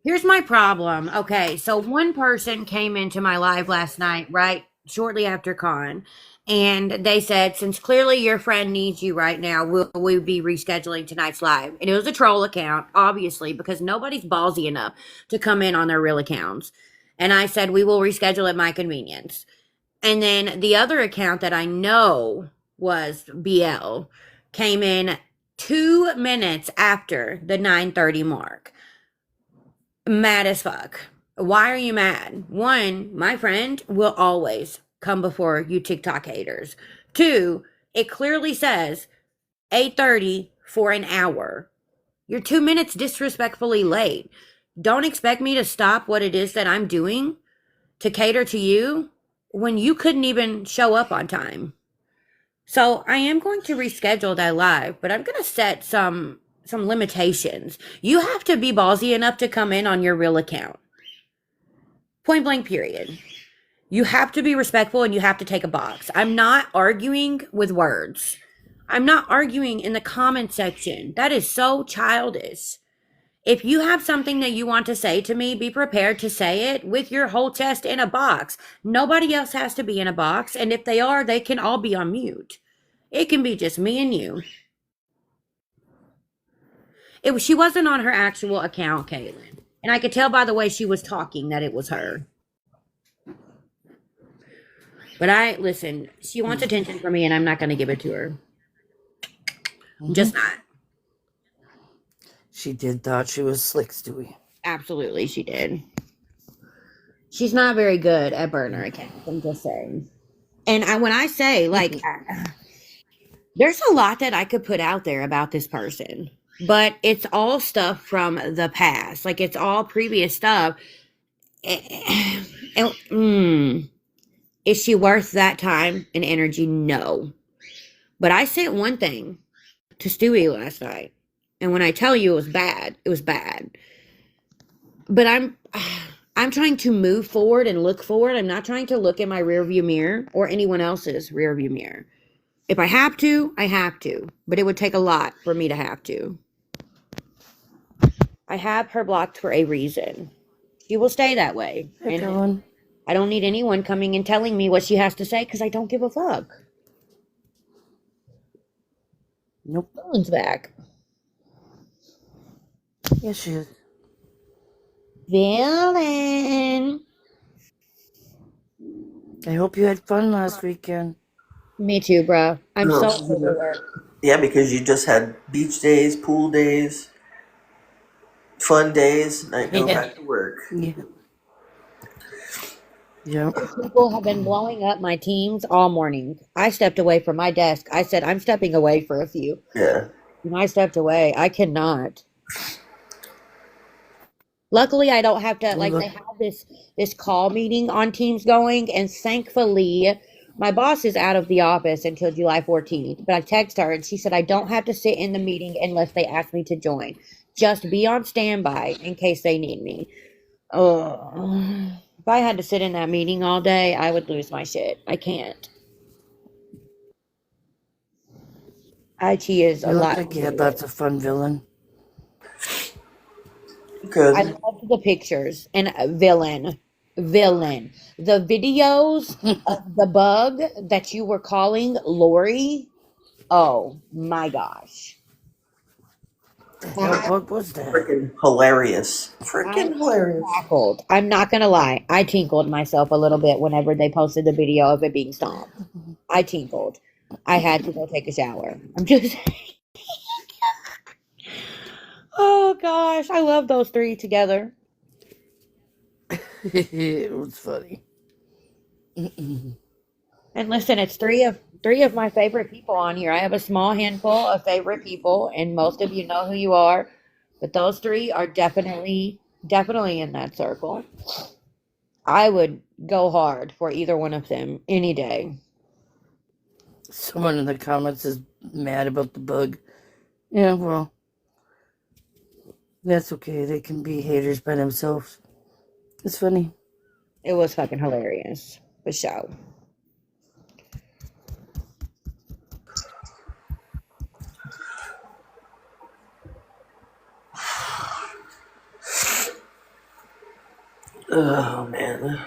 Here's my problem. Okay, so one person came into my live last night, right? Shortly after con. And they said, since clearly your friend needs you right now, will we be rescheduling tonight's live? And it was a troll account, obviously, because nobody's ballsy enough to come in on their real accounts. And I said, we will reschedule at my convenience. And then the other account that I know was BL came in 2 minutes after the 9:30 mark. Mad as fuck. Why are you mad? One, my friend will always come before you TikTok haters. Two, it clearly says 8:30 for an hour. You're 2 minutes disrespectfully late. Don't expect me to stop what it is that I'm doing to cater to you when you couldn't even show up on time. So I am going to reschedule that live, but I'm going to set some limitations. You have to be ballsy enough to come in on your real account. Point blank period. You have to be respectful and you have to take a box. I'm not arguing with words. I'm not arguing in the comment section. That is so childish. If you have something that you want to say to me, be prepared to say it with your whole chest in a box. Nobody else has to be in a box, and if they are, they can all be on mute. It can be just me and you. She wasn't on her actual account, Caitlin. And I could tell by the way she was talking that it was her. But listen, she wants attention from me and I'm not going to give it to her. I'm just not. She did thought she was slick, Stewie. Absolutely, she did. She's not very good at burner accounts, I'm just saying. And when I say, like, there's a lot that I could put out there about this person, but it's all stuff from the past. Like, it's all previous stuff. Is she worth that time and energy? No. But I said one thing to Stewie last night. And when I tell you it was bad, it was bad. But I'm trying to move forward and look forward. I'm not trying to look in my rearview mirror or anyone else's rearview mirror. If I have to, I have to. But it would take a lot for me to have to. I have her blocked for a reason. She will stay that way. Hey, And Colin. I don't need anyone coming and telling me what she has to say because I don't give a fuck. Nope. Colin's back. Yes, she is. Villain. I hope you had fun last weekend. Me too, bro. I'm No, so overworked. yeah, because you just had beach days, pool days, fun days. Now you go Yeah. back to work. Yeah. Yep. People have been blowing up my teams all morning. I stepped away from my desk. I said, I'm stepping away for a few. Yeah. And I stepped away. I cannot. Luckily, I don't have to, like, they have this call meeting on Teams going, and thankfully, my boss is out of the office until July 14th. But I texted her, and she said, I don't have to sit in the meeting unless they ask me to join. Just be on standby in case they need me. Oh, if I had to sit in that meeting all day, I would lose my shit. I can't. IT is a You look lot. like you had lots of fun, Villain. Because I loved the pictures and villain. The videos of the bug that you were calling Lori. Oh my gosh. What bug was that? freaking hilarious. I Freaking hilarious. cackled. I'm not gonna lie. I tinkled myself a little bit whenever they posted the video of it being stomped. I tinkled. I had to go take a shower. I'm just Oh gosh, I love those three together. It was funny. And listen, it's three of my favorite people on here. I have a small handful of favorite people, and most of you know who you are. But those three are definitely in that circle. I would go hard for either one of them any day. Someone in the comments is mad about the bug. Yeah, well, that's okay. They can be haters by themselves. It's funny. It was fucking hilarious. For sure. Oh man.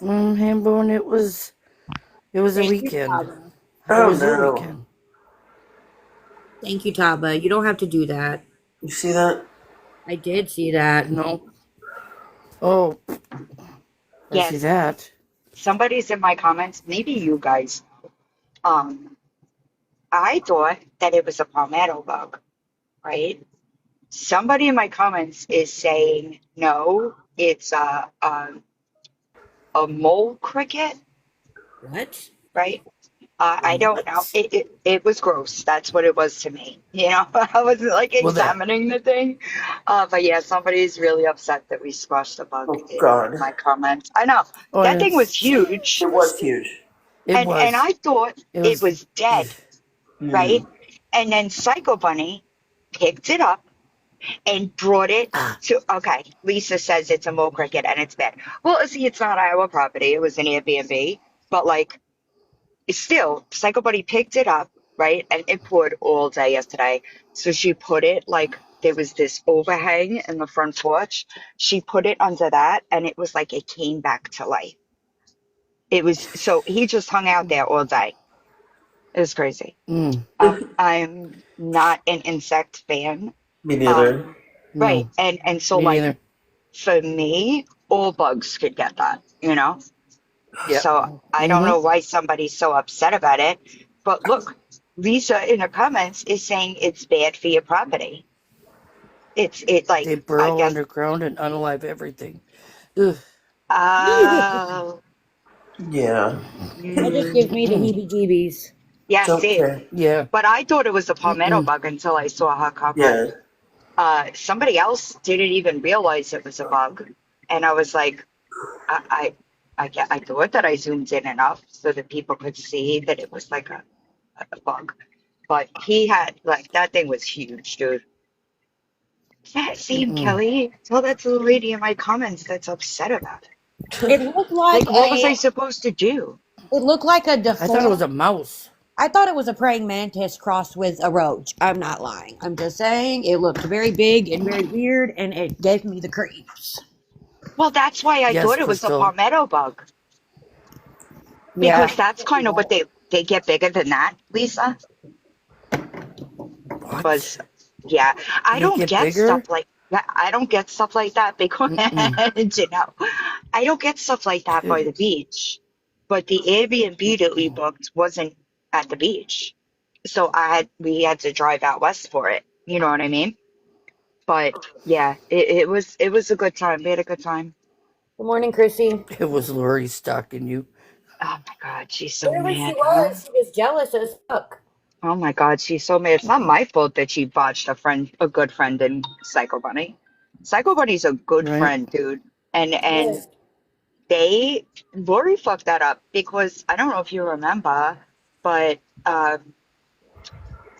Hambone, it was a Thank you, weekend. Taba. How Oh was your no. weekend? Thank you, Taba. You don't have to do that. You see that? I did see that. No. Oh, I see Yes, that. somebody's in my comments, maybe you guys. Um, I thought that it was a palmetto bug, right? Somebody in my comments is saying no, it's a mole cricket, What? right? I don't know. What? It was gross. That's what it was to me. You know, I wasn't like Well, that. examining the thing. But yeah, somebody's really upset that we squashed a bug Oh in God, my comments. I know Oh, that yeah. thing was huge, it was huge. It and was. I thought It it was. was dead, right? Mm. And then Psycho Bunny picked it up and brought it Ah. to. Okay, Lisa says it's a mole cricket and it's bad. Well, see, it's not our property. It was an Airbnb, but like still, Psycho Buddy picked it up, right? And it poured all day yesterday. So she put it like there was this overhang in the front porch. She put it under that, and it was like it came back to life. It was so he just hung out there all day. It was crazy. Mm, I'm not an insect fan. Me neither. Um, right. no. And so Me like neither. for me, all bugs could get that, you know? Yep. So I don't know Mm-hmm. why somebody's so upset about it. But look, Lisa in the comments is saying it's bad for your property. It They like I burrow guess underground and unalive everything. Ugh. uh Yeah. That just gives me the mm, heebie-jeebies. It's yeah, same. okay. Yeah. But I thought it was a palmetto Mm-mm. bug until I saw her comment. Yeah. Somebody else didn't even realize it was a bug, and I was like, I thought that I zoomed in enough so that people could see that it was like a bug. But he had like that thing was huge, dude. Yeah, same, Mm-mm. Kelly. Tell that to the lady in my comments that's upset about it. It looked like Like, what was I a. supposed to do? It looked like a I thought it was deformed. a mouse. I thought it was a praying mantis crossed with a roach. I'm not lying. I'm just saying it looked very big and very weird, and it gave me the creeps. Well, that's why I Yes, thought it was a Crystal. palmetto bug Yeah. because that's kind of what they get bigger than that, Lisa. Was What? yeah, I They don't get get bigger? stuff like that. I don't get stuff like that because Mm-mm. you know, I don't get stuff like that by the beach. But the Airbnb that we booked wasn't at the beach, so we had to drive out west for it. You know what I mean? But yeah, it was a good time. We had a good time. Good morning, Chrissy. It was Lori stalking you. Oh my God, she's so Clearly, she mad, huh? was. She was jealous as fuck. Oh my God, she's so mad. It's not my fault that she botched a good friend in Psycho Bunny. Psycho Bunny's a good Right? friend, dude. And Yes. Lori fucked that up because I don't know if you remember, but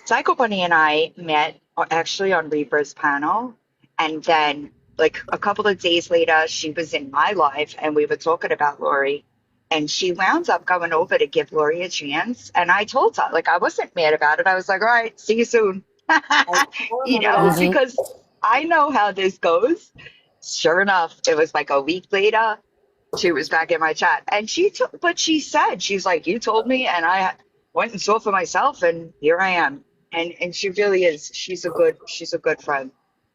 Psycho Bunny and I met actually on Reaper's panel, and then like a couple of days later, she was in my life, and we were talking about Lori, and she wound up going over to give Lori a chance, and I told her like I wasn't mad about it. I was like, all right, see you soon, I you remember know, that. Mm-hmm. because I know how this goes. Sure enough, it was like a week later. She was back in my chat, and but she said she's like, you told me, and I went and saw for myself, and here I am. And she really is. She's a good friend.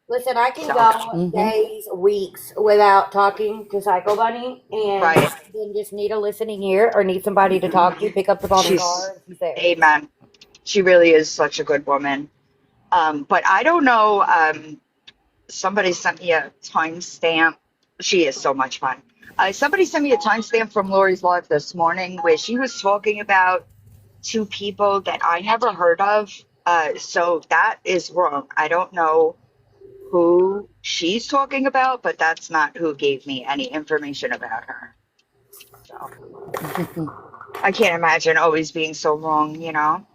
Listen, I can So go Mm-hmm. days, weeks without talking to Psycho Bunny, and right, then just need a listening ear or need somebody to talk to. Pick up the phone and call she's her, and she's there. amen. She really is such a good woman. But I don't know. Somebody sent me a timestamp. She is so much fun. Somebody sent me a timestamp from Lori's live this morning where she was talking about two people that I never heard of. So that is wrong. I don't know who she's talking about, but that's not who gave me any information about her. So I can't imagine always being so wrong, you know?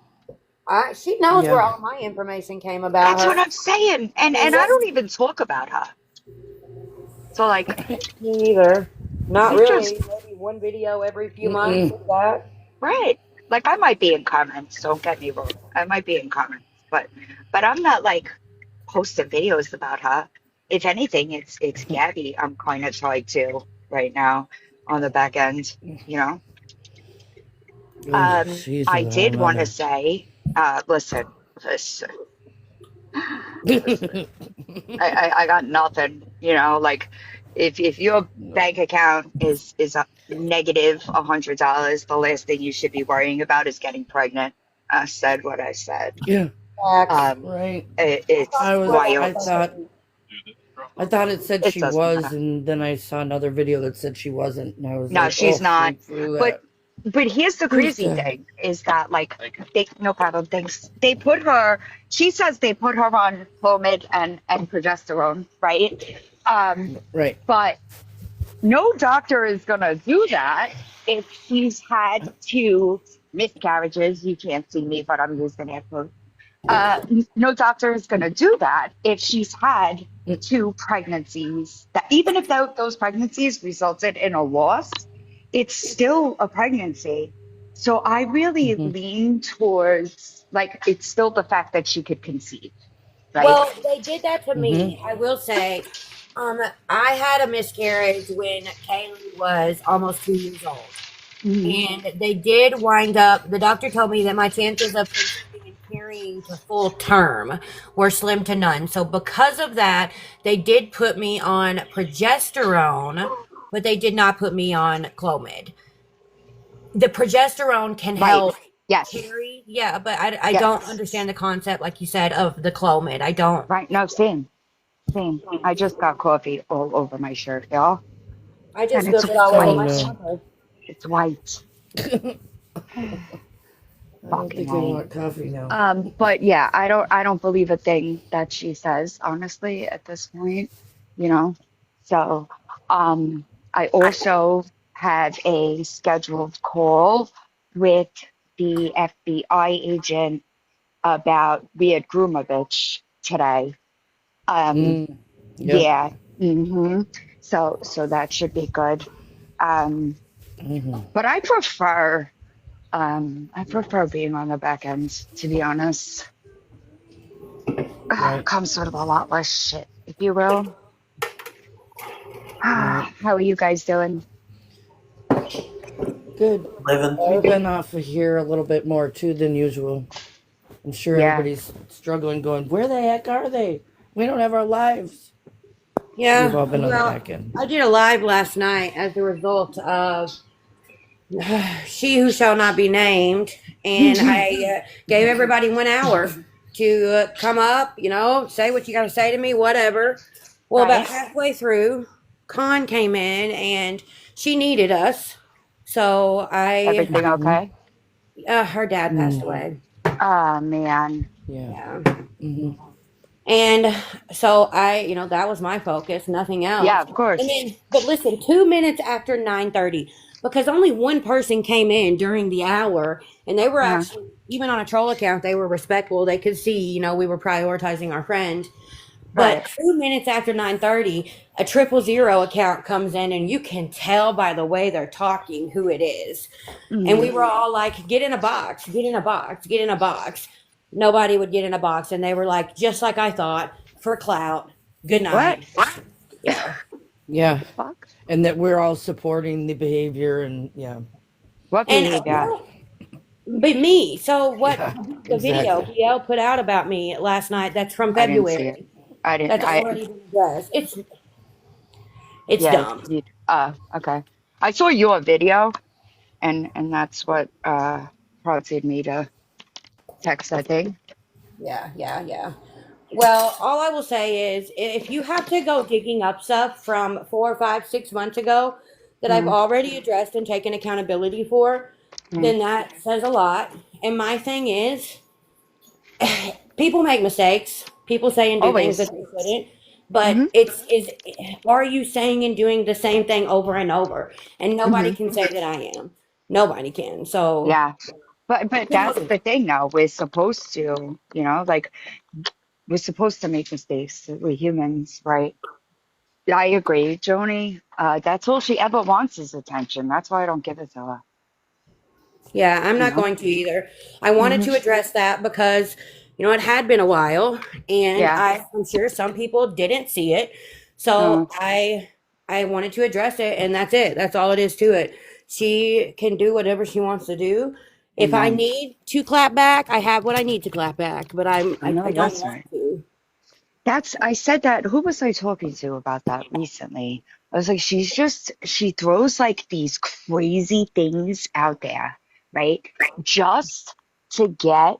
She knows Yeah. where all my information came about That's her. what I'm saying. I mean, And I that's don't even talk about her. So like me either. Not you just really. Maybe one video every few months. Mm-mm. Like that. right. Like I might be in comments, don't get me wrong. I might be in comments, but I'm not like posting videos about her. If anything, it's Gabby I'm kind of tied to right now on the back end, you know. Ugh, she's a I whole did want to nother. say, listen, listen. I got nothing, you know, like if your bank account is a negative $100, the last thing you should be worrying about is getting pregnant. I said what I said. Yeah. Facts. Um, Right. I thought it's you were I wild. also. thought it said It she doesn't was, matter. and then I saw another video that said she wasn't, and I was No, like, she's oh, not. freak through But that. but here's the Who's crazy the thing is that like they no problem, thanks. They put her she says they put her on Clomid and progesterone, right? right? But no doctor is gonna do that if she's had two miscarriages. You can't see me, but I'm using air quotes. No doctor is going to do that if she's had two pregnancies. That even if those pregnancies resulted in a loss, it's still a pregnancy. So I really Mm-hmm. lean towards like it's still the fact that she could conceive, right? Well, they did that to Mm-hmm. me. I will say, I had a miscarriage when Kaylee was almost 2 years old. Mhm. And they did wind up, the doctor told me that my chances of conceiving and carrying to full term were slim to none. So, because of that, they did put me on progesterone, but they did not put me on Clomid. The progesterone can Right. help Yes. carry, yeah, but I don't Yes. understand the concept, like you said, of the Clomid. I don't. Right. No, same. Same. I just got coffee all over my shirt, y'all. I just And it's spilled it all over Oh white. my no, jumper. It's white. I don't Fucking think I white. want coffee now. But yeah, I don't believe a thing that she says, honestly, at this point, you know. So, I also have a scheduled call with the FBI agent about Beard Groomovich today. Um, Mm, yep. yeah. So that should be good. Um, Mm-hmm. but I prefer being on the back end, to be honest. Right. Comes with a lot less shit, if you will. Right. How are you guys doing? Good. Living. We've been off of here a little bit more too than usual. I'm sure Yeah. everybody's struggling, going, "Where the heck are they? We don't have our lives." We've Yeah, all been on the well, back end. I did a live last night as a result of She Who Shall Not Be Named, and I gave everybody 1 hour to come up, say what you got to say to me, whatever. Well, about Right. halfway through, Con came in and she needed us. So Everything Mm-hmm. okay? her dad passed Mm, away. Oh man. yeah. Yeah. Mm-hmm. And so that was my focus, nothing Yeah, else. of And course. then, but listen, 2 minutes after 9:30, because only one person came in during the hour, and they were Uh-huh. actually, even on a troll account, they were respectful. They could see, we were prioritizing our friend. But Right. 2 minutes after 9:30, a 000 account comes in, and you can tell by the way they're talking who it is. And Hmm. we were all like, get in a box, get in a box, get in a box. Nobody would get in a box. And they were like, just like I thought, for clout. Good What? night. Yeah. Yeah. Fuck? And that we're all supporting the behavior, and yeah. What And, behavior? but me. So what Yeah. the video Exactly. BL put out about me last night, that's from I didn't see it. February. I didn't That's I already been addressed. It's yeah, dumb. you okay. I saw your video and that's what prompted me to text, I think. Yeah, yeah, yeah. Well, all I will say is if you have to go digging up stuff from 4, 5, 6 months ago that I've Mm, already addressed and taken accountability for, mm. then that says a lot. And my thing is, people make mistakes. People say and do things that Always. they shouldn't. But Hmm. are you saying and doing the same thing over and over? And nobody Hmm. can say that I am. Nobody can. So, Yeah. But that's the thing now. We're supposed to, like we're supposed to make mistakes. We're humans, right? I agree, Joni. That's all she ever wants is attention. That's why I don't give it to her, yeah, I'm you not know? going to either. I wanted Hmm. to address that because, it had been a while, and Yeah. I'm sure some people didn't see it. Uh, So I wanted to address it, and that's it. That's all it is to it. She can do whatever she wants to do. If I amen. need to clap back, I have what I need to clap back, but I know I don't that's want right. to. I said that. Who was I talking to about that recently? I was like, she throws like these crazy things out there, right? Just to get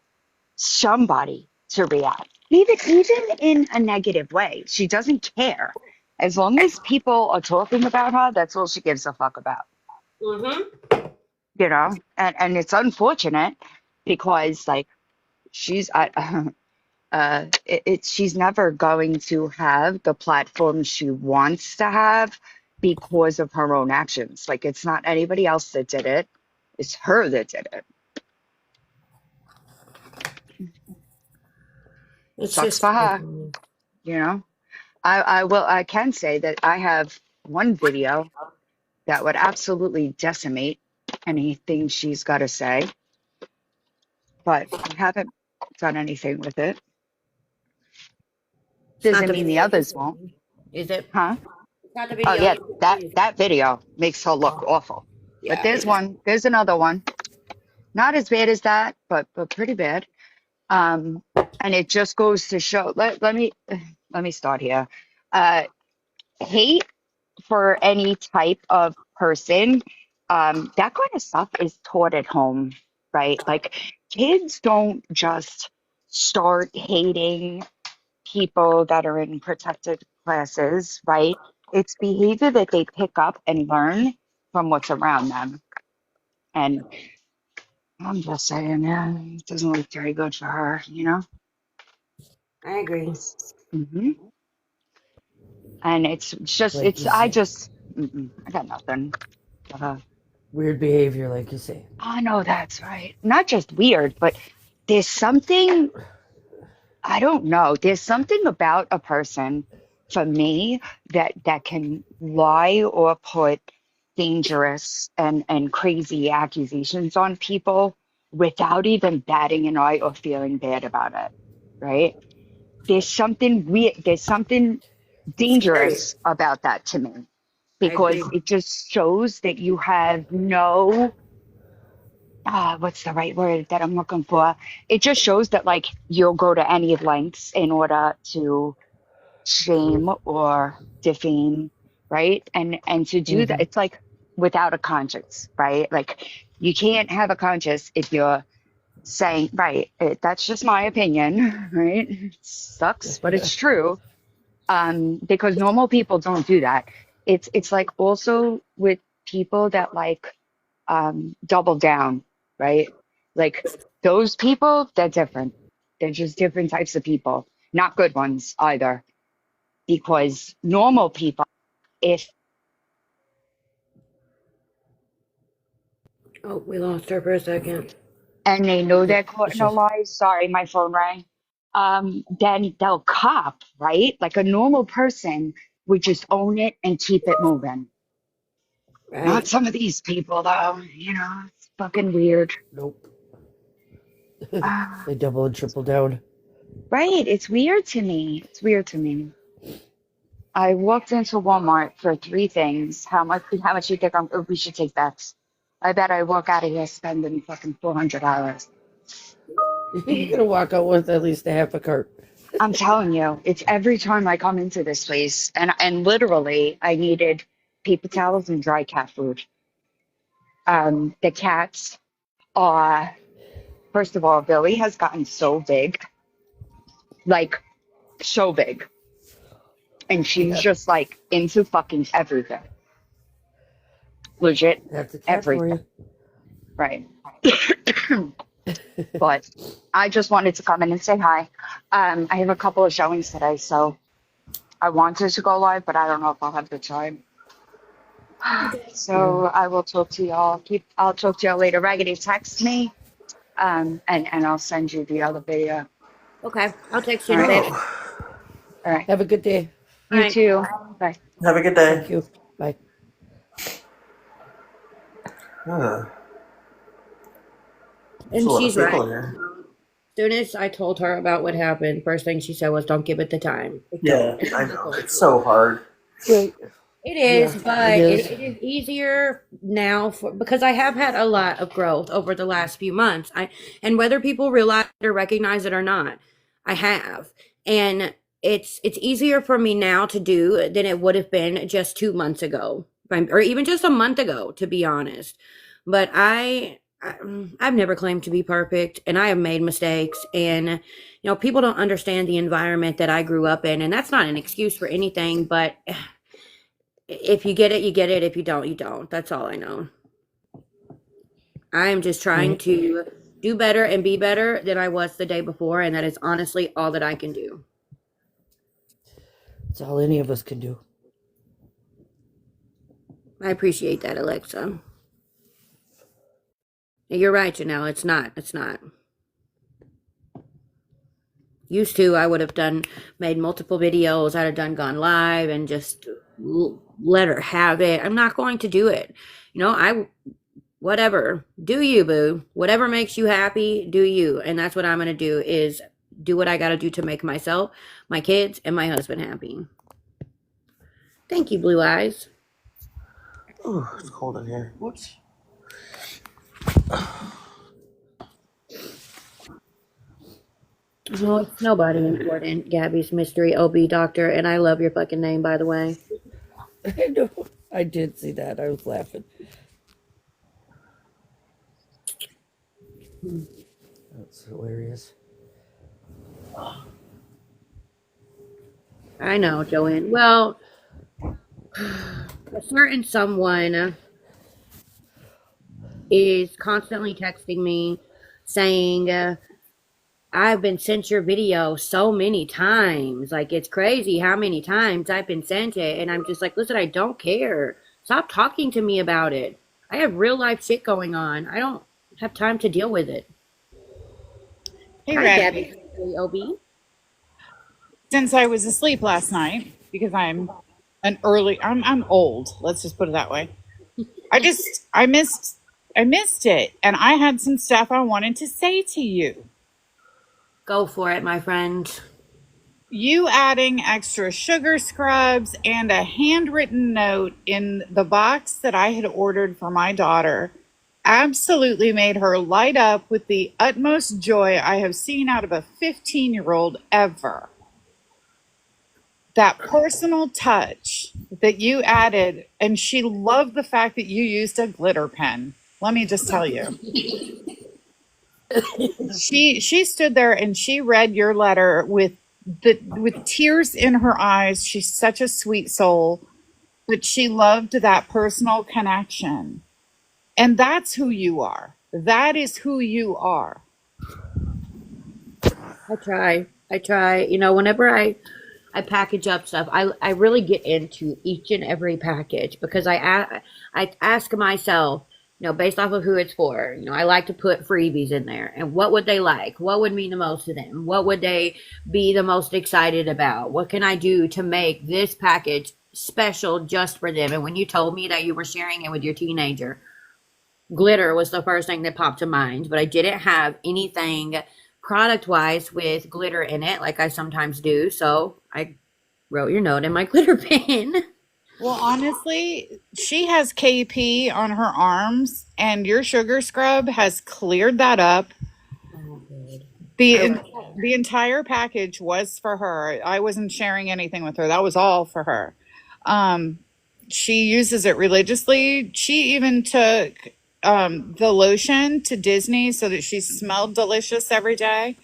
somebody to react. Even in a negative way. She doesn't care. As long as people are talking about her, that's all she gives a fuck about. Mm-hmm. you know, and it's unfortunate because like she's she's never going to have the platform she wants to have because of her own actions. Like it's not anybody else that did it, it's her that did it. It's Sucks just for her, you know. I can say that I have one video that would absolutely decimate anything she's got to say, but I haven't done anything with it. it's not Doesn't the mean the video you others sent won't, me. Is it? huh? It's not the Oh video yeah, you sent that me. that video makes her look awful. But Yeah, there's another one, not as bad as that, but pretty bad. Um, and it just goes to show. Let me start here. Uh, hate for any type of person, that kind of stuff is taught at home, right? Like kids don't just start hating people that are in protected classes, right? It's behavior that they pick up and learn from what's around them. And I'm just saying, yeah, it doesn't look very good for her, you know? I agree. Hmm. And it's just, Like it's, you say. I got nothing for her. Weird behavior, like you say. I know that's right. Not just weird, but there's something, I don't know, there's something about a person for me that can lie or put dangerous and crazy accusations on people without even batting an eye or feeling bad about it, right? There's something weird, there's something Scary. dangerous about that to me I agree. because it just shows that you have no what's the right word that I'm looking for? It just shows that like you'll go to any lengths in order to shame or defame, right? And to do that, Mm-hmm. it's like without a conscience, right? Like you can't have a conscience if you're saying, right, that's just my opinion, right? It sucks, but it's true. Because normal people don't do that. It's like also with people that like double down, right? Like those people, they're different. They're just different types of people, not good ones either. Because normal people, if Oh, we lost her for a second. and they know Yeah, they're caught it's in a just lie, sorry, my phone rang. Then they'll cop, right? Like a normal person would just own it and keep it moving. Not Right. some of these people, though. You know, it's fucking weird. nope. Ah, They double and triple down. right? It's weird to me. It's weird to me. I walked into Walmart for three things. How much you think we should take bets? I bet I walk out of here spending fucking $400. You're gonna walk out with at least a half a cart. I'm telling you, it's every time I come into this place, and literally, I needed paper towels and dry cat food. The cats are, first of all, Billy has gotten so big, like so big, and she's Yeah, just like into fucking everything, legit that's a cat for everything, you. right? But I just wanted to come in and say hi. I have a couple of showings today, so I wanted to go live, but I don't know if I'll have the time. Yeah. So I will talk to y'all. I'll talk to y'all later. Raggedy, text me, and I'll send you the other video. Okay. I'll text you All in a right. bit. Oh, All right. Have a good day. All You right. too. Bye. have a good day. Thank you. Bye. Huh. There's a And lot of she's right. people in here. Soon as I told her about what happened, first thing she said was, "Don't give it the time." Yeah, I know. It's so hard. Right. It Yeah, is, it but is. it is easier now because I have had a lot of growth over the last few months. And whether people realize it or recognize it or not, I have. And it's easier for me now to do than it would have been just 2 months ago, or even just a month ago, to be honest. But I've never claimed to be perfect, and I have made mistakes. And people don't understand the environment that I grew up in, and that's not an excuse for anything, but if you get it, you get it. If you don't, you don't. That's all I know. I am just trying to do better and be better than I was the day before, and that is honestly all that I can do. It's all any of us can do. I appreciate that, Alexa. You're right, Janelle. It's not. It's not. Used to, I would have made multiple videos. I'd have gone live and just let her have it. I'm not going to do it. Whatever. Do you, boo. Whatever makes you happy, do you. And that's what I'm going to do is do what I got to do to make myself, my kids, and my husband happy. Thank you, Blue Eyes. Oh, it's cold in here. Whoops. Oh, it's nobody important. Gabby's mystery OB doctor, and I love your fucking name, by the way. I know. I did see that. I was laughing. That's hilarious. I know, Joanne. Well, a certain someone is constantly texting me saying, I've been sent your video so many times. Like, it's crazy how many times I've been sent it. And I'm just like, listen, I don't care. Stop talking to me about it. I have real life shit going on. I don't have time to deal with it. Hey, Hi, Red. Gabby. OB. Since I was asleep last night, because I'm old. Let's just put it that way. I missed it, and I had some stuff I wanted to say to you. Go for it, my friend. You adding extra sugar scrubs and a handwritten note in the box that I had ordered for my daughter absolutely made her light up with the utmost joy I have seen out of a 15-year-old ever. That personal touch that you added, and she loved the fact that you used a glitter pen. Let me just tell you. She stood there and she read your letter with tears in her eyes. She's such a sweet soul, but she loved that personal connection. And that's who you are. That is who you are. I try. Whenever I package up stuff, I really get into each and every package because I ask myself, based off of who it's for. I like to put freebies in there. And what would they like? What would mean the most to them? What would they be the most excited about? What can I do to make this package special just for them? And when you told me that you were sharing it with your teenager, glitter was the first thing that popped to mind. But I didn't have anything product-wise with glitter in it like I sometimes do. So I wrote your note in my glitter pen. Well, honestly, she has KP on her arms, and your sugar scrub has cleared that up. The entire package was for her. I wasn't sharing anything with her. That was all for her. She uses it religiously. She even took the lotion to Disney so that she smelled delicious every day.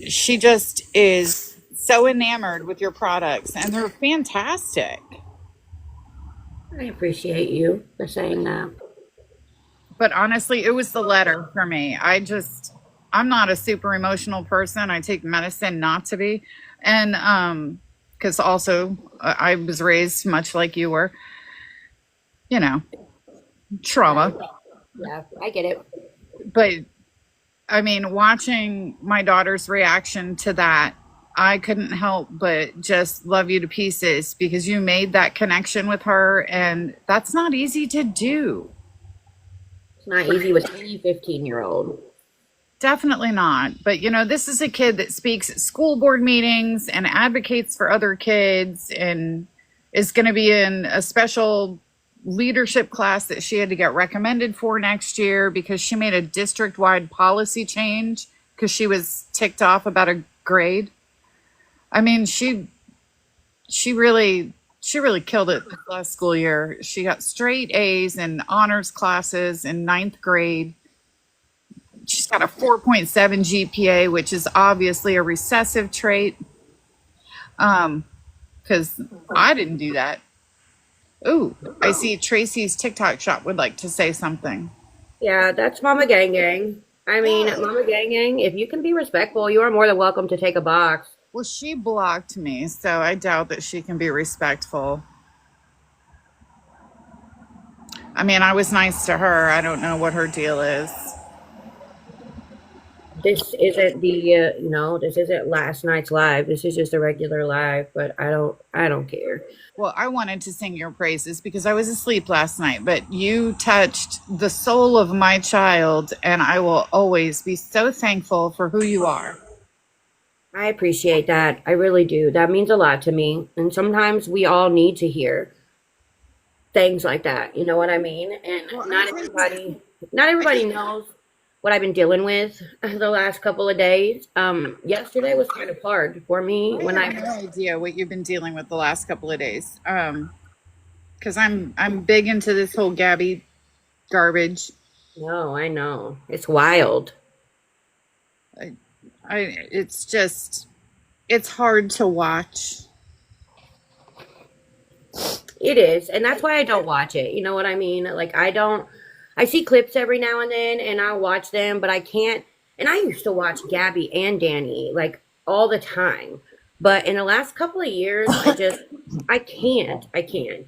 She just is so enamored with your products, and they're fantastic. I appreciate you for saying that. But honestly, it was the letter for me. I'm not a super emotional person. I take medicine not to be. And because also I was raised much like you were, trauma. Yeah, I get it. But I mean, watching my daughter's reaction to that, I couldn't help but just love you to pieces because you made that connection with her, and that's not easy to do. It's not easy with any 15-year-old. Definitely not. But, this is a kid that speaks at school board meetings and advocates for other kids and is going to be in a special leadership class that she had to get recommended for next year because she made a district-wide policy change because she was ticked off about a grade. I mean, she really killed it this last school year. She got straight A's in honors classes in ninth grade. She's got a 4.7 GPA, which is obviously a recessive trait. Because I didn't do that. Ooh, I see Tracy's TikTok shop would like to say something. Yeah, that's Mama Gang Gang. I mean, Well, Mama Gang Gang, if you can be respectful, you are more than welcome to take a box. well, she blocked me, so I doubt that she can be respectful. I mean, I was nice to her. I don't know what her deal is. This isn't this isn't last night's live. This is just a regular live, but I don't care. Well, I wanted to sing your praises because I was asleep last night, but you touched the soul of my child, and I will always be so thankful for who you are. I appreciate that. I really do. That means a lot to me. And sometimes we all need to hear things like that. You know what I mean? And Well, not everybody knows what I've been dealing with the last couple of days. Yesterday was kind of hard for me I when have no idea what you've been dealing with the last couple of days. Because I'm big into this whole Gabby garbage. no, I know. It's wild. I, it's just it's hard to watch. It is, and that's why I don't watch it. You know what I mean? Like I see clips every now and then and I'll watch them, but I can't and I used to watch Gabby and Danny like all the time. But in the last couple of years, I can't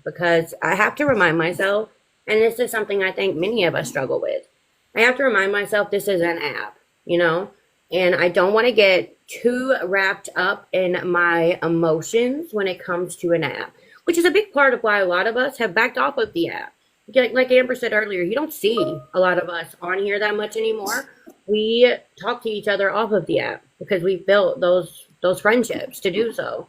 because I have to remind myself, and this is something I think many of us struggle with. I have to remind myself this is an app, you know? And I don't want to get too wrapped up in my emotions when it comes to an app, which is a big part of why a lot of us have backed off of the app. Like Amber said earlier, you don't see a lot of us on here that much anymore. We talk to each other off of the app because we've built those friendships to do so.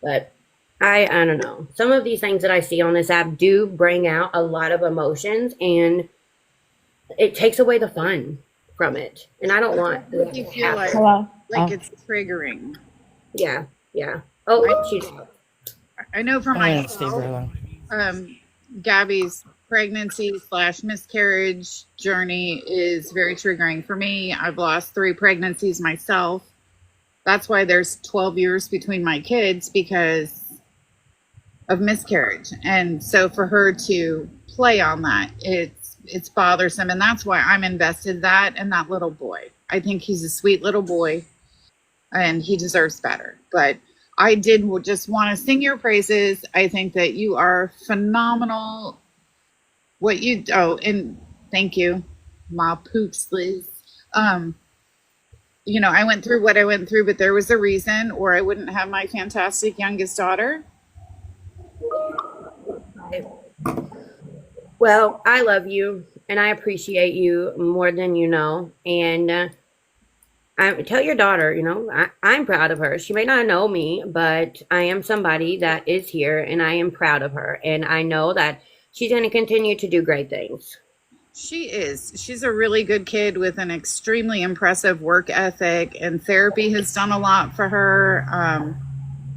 But I don't know. Some of these things that I see on this app do bring out a lot of emotions, and it takes away the fun from it. And I don't want What that do you to feel like? happen. Hello. Like it's triggering. Yeah, yeah. I, Oh, she's I know for I'm gonna stay myself, very long. Gabby's pregnancy slash miscarriage journey is very triggering for me. I've lost 3 pregnancies myself. That's why there's 12 years between my kids because of miscarriage. And so for her to play on that, it's bothersome. And that's why I'm invested that and that little boy. I think he's a sweet little boy and he deserves better. But I did just want to sing your praises. I think that you are phenomenal. What you and thank you, my poops, Liz. Um, I went through what I went through, but there was a reason, or I wouldn't have my fantastic youngest daughter. well. I love you, and I appreciate you more than you know. And I tell your daughter, I'm proud of her. She may not know me, but I am somebody that is here, and I am proud of her. And I know that she's going to continue to do great things. She is. She's a really good kid with an extremely impressive work ethic, and therapy has done a lot for her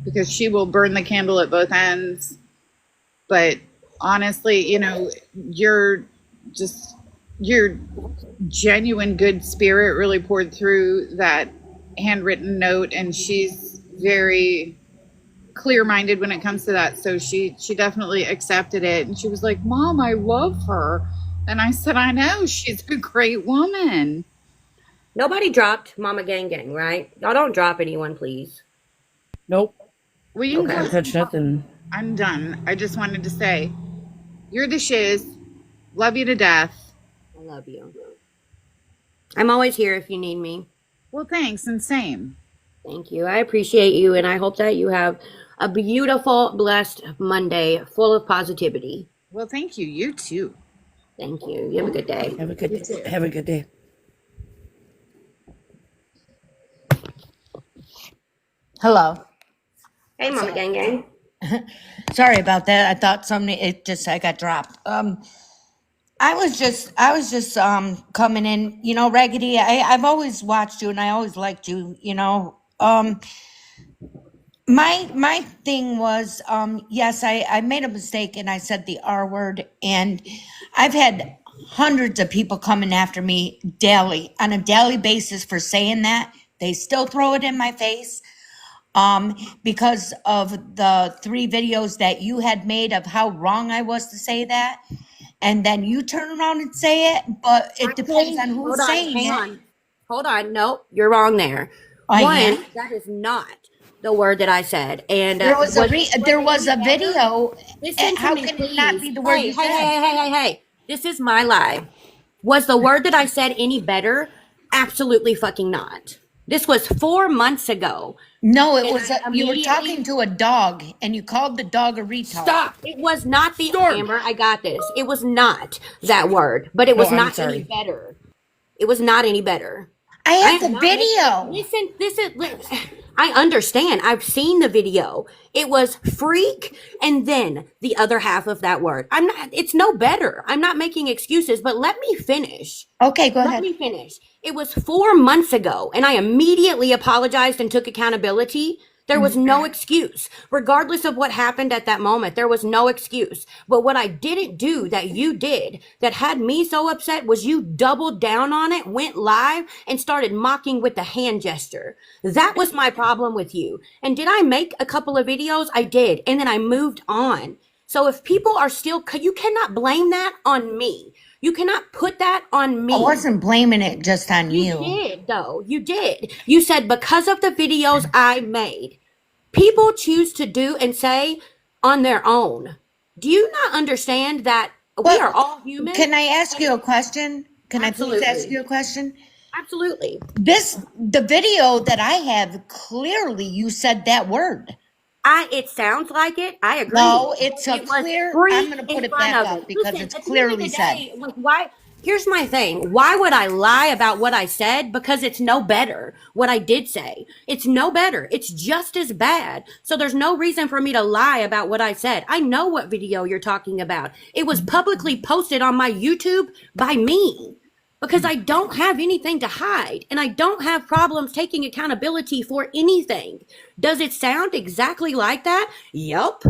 because she will burn the candle at both ends. But honestly, you're just your genuine good spirit really poured through that handwritten note, and she's very clear-minded when it comes to that. So she definitely accepted it, and she was like, "Mom, I love her." And I said, "I know, she's a great woman." Nobody dropped Mama Gang Gang, right? Y'all don't drop anyone, please. Nope. Well, you can Okay. Don't close. touch nothing. I'm done. I just wanted to say, you're the shiz. Love you to death. I love you. I'm always here if you need me. Well, thanks, and same. Thank you. I appreciate you, and I hope that you have a beautiful, blessed Monday full of positivity. Well, thank you. You too. Thank you. You have a good day. Have a good You day. too. Have a good day. Hello. Hey, Mama Gang Gang. Sorry about that. I thought I got dropped. I was just coming in, Raggedy. I've always watched you and I always liked you. My thing was, yes, I made a mistake and I said the R word, and I've had hundreds of people coming after me daily on a daily basis for saying that. They still throw it in my face. Because of the 3 videos that you had made of how wrong I was to say that. and then you turn around and say it, but it depends on Hold who's on, saying hang it. on. Hold on. No, you're wrong there. I One, am. that is not the word that I said. And There was a any better? video. Listen to How me, can it not please. be the word Hey, you hey, hey, said? hey, hey, hey, hey. This is my lie. Was the word that I said any better? Absolutely fucking not. This was 4 months ago. No, it And was I you were immediately talking to a dog, and you called the dog a retard. stop. It was not the Storm. Amber. I got this. It was not that word, but it No, was I'm not sorry. any better. It was not any better. I I have am the not making. video. Listen, this is. I understand. I've seen the video. It was freak, and then the other half of that word. I'm not. It's no better. I'm not making excuses, but let me finish. Okay, go Let ahead. me finish. It was 4 months ago, and I immediately apologized and took accountability. There was no excuse. Regardless of what happened at that moment, there was no excuse. But what I didn't do that you did that had me so upset was you doubled down on it, went live, and started mocking with the hand gesture. That was my problem with you. And did I make a couple of videos? I did. And then I moved on. So if people are still, you cannot blame that on me. You cannot put that on me. I wasn't blaming it just on You you. did, though. You did. You said because of the videos I made, people choose to do and say on their own. Do you not understand that we are all human? Can I ask you a question? Can I please ask Absolutely. you a question? Absolutely. The video that I have, clearly you said that word. It sounds like it. I agree. No, it's a It was clear. free I'm going to put in it front back of up it. because Listen, it's at the end of clearly the said. day, like, why? Here's my thing. Why would I lie about what I said? Because it's no better. What I did say, it's no better. It's just as bad. So there's no reason for me to lie about what I said. I know what video you're talking about. It was publicly posted on my YouTube by me. Because I don't have anything to hide and I don't have problems taking accountability for anything. Does it sound exactly like that? Yup.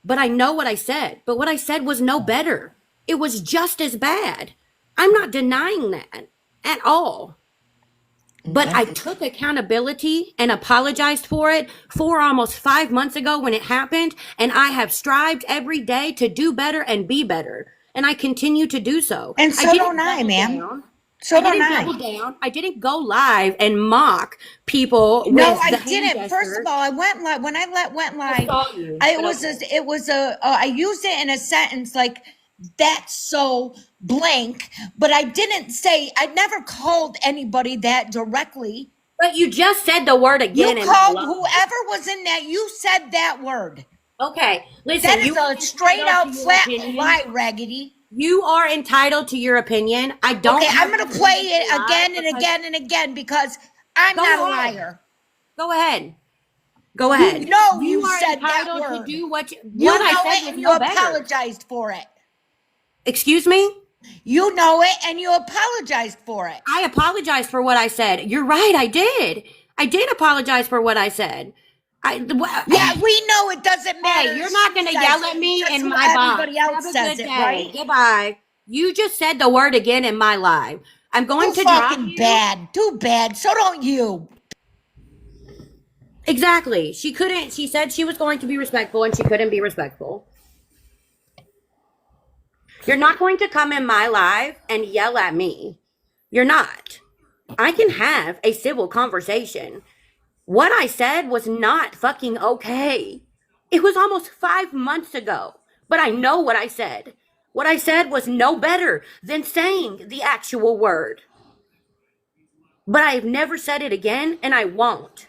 But I know what I said. But what I said was no better. It was just as bad. I'm not denying that at all. But I took accountability and apologized for it for almost 5 months ago when it happened. And I have strived every day to do better and be better. And I continue to do so. And I so didn't don't I, double ma'am. down. So I don't didn't I. double down. I didn't go live and mock people No, with I the hand didn't. First of gesture. all, I went live. When I went I live, saw you. it But was okay. I used it in a sentence like, that's so blank, but I didn't say, I never called anybody that directly. But you just said the word You again in my called life. whoever was in that, you said that word. Okay, listen, That is you are a straight entitled out to your flat opinion. lie, Raggedy. You are entitled to your opinion. I don't. Okay, I'm have going to the play reason to it lie again and because- again and again because I'm Go not a ahead. liar. Go ahead. Go ahead. You know You you are said that entitled to word. do what You I know said it was and you no better. apologized for it. Excuse me? You know it and you apologized for it. I apologized for what I said. You're right, I did. I did apologize for what I said. Yeah, we know it doesn't matter. Hey, you're if not she going to says yell it, at me just in who my box. everybody else Have a says good it, day. right? Goodbye. You just said the word again in my live. I'm going Too to drop fucking you. bad. Too bad. So don't you. Exactly. She couldn't. She said she was going to be respectful and she couldn't be respectful. You're not going to come in my live and yell at me. You're not. I can have a civil conversation. What I said was not fucking okay. It was almost 5 months ago, but I know what I said. What I said was no better than saying the actual word. But I've never said it again, and I won't.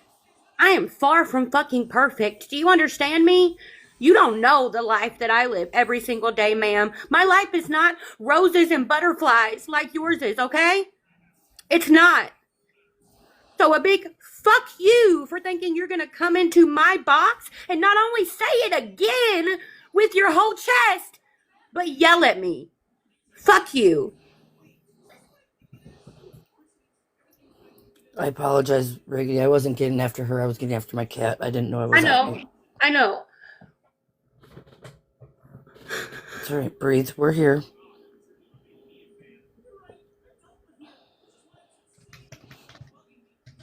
I am far from fucking perfect. Do you understand me? You don't know the life that I live every single day, ma'am. My life is not roses and butterflies like yours is, okay? It's not. So a big fuck you for thinking you're gonna come into my box and not only say it again with your whole chest, but yell at me. Fuck you. I apologize, Riggedy. I wasn't getting after her. I was getting after my cat. I didn't know it was at me. I know. It's all right. Breathe. We're here.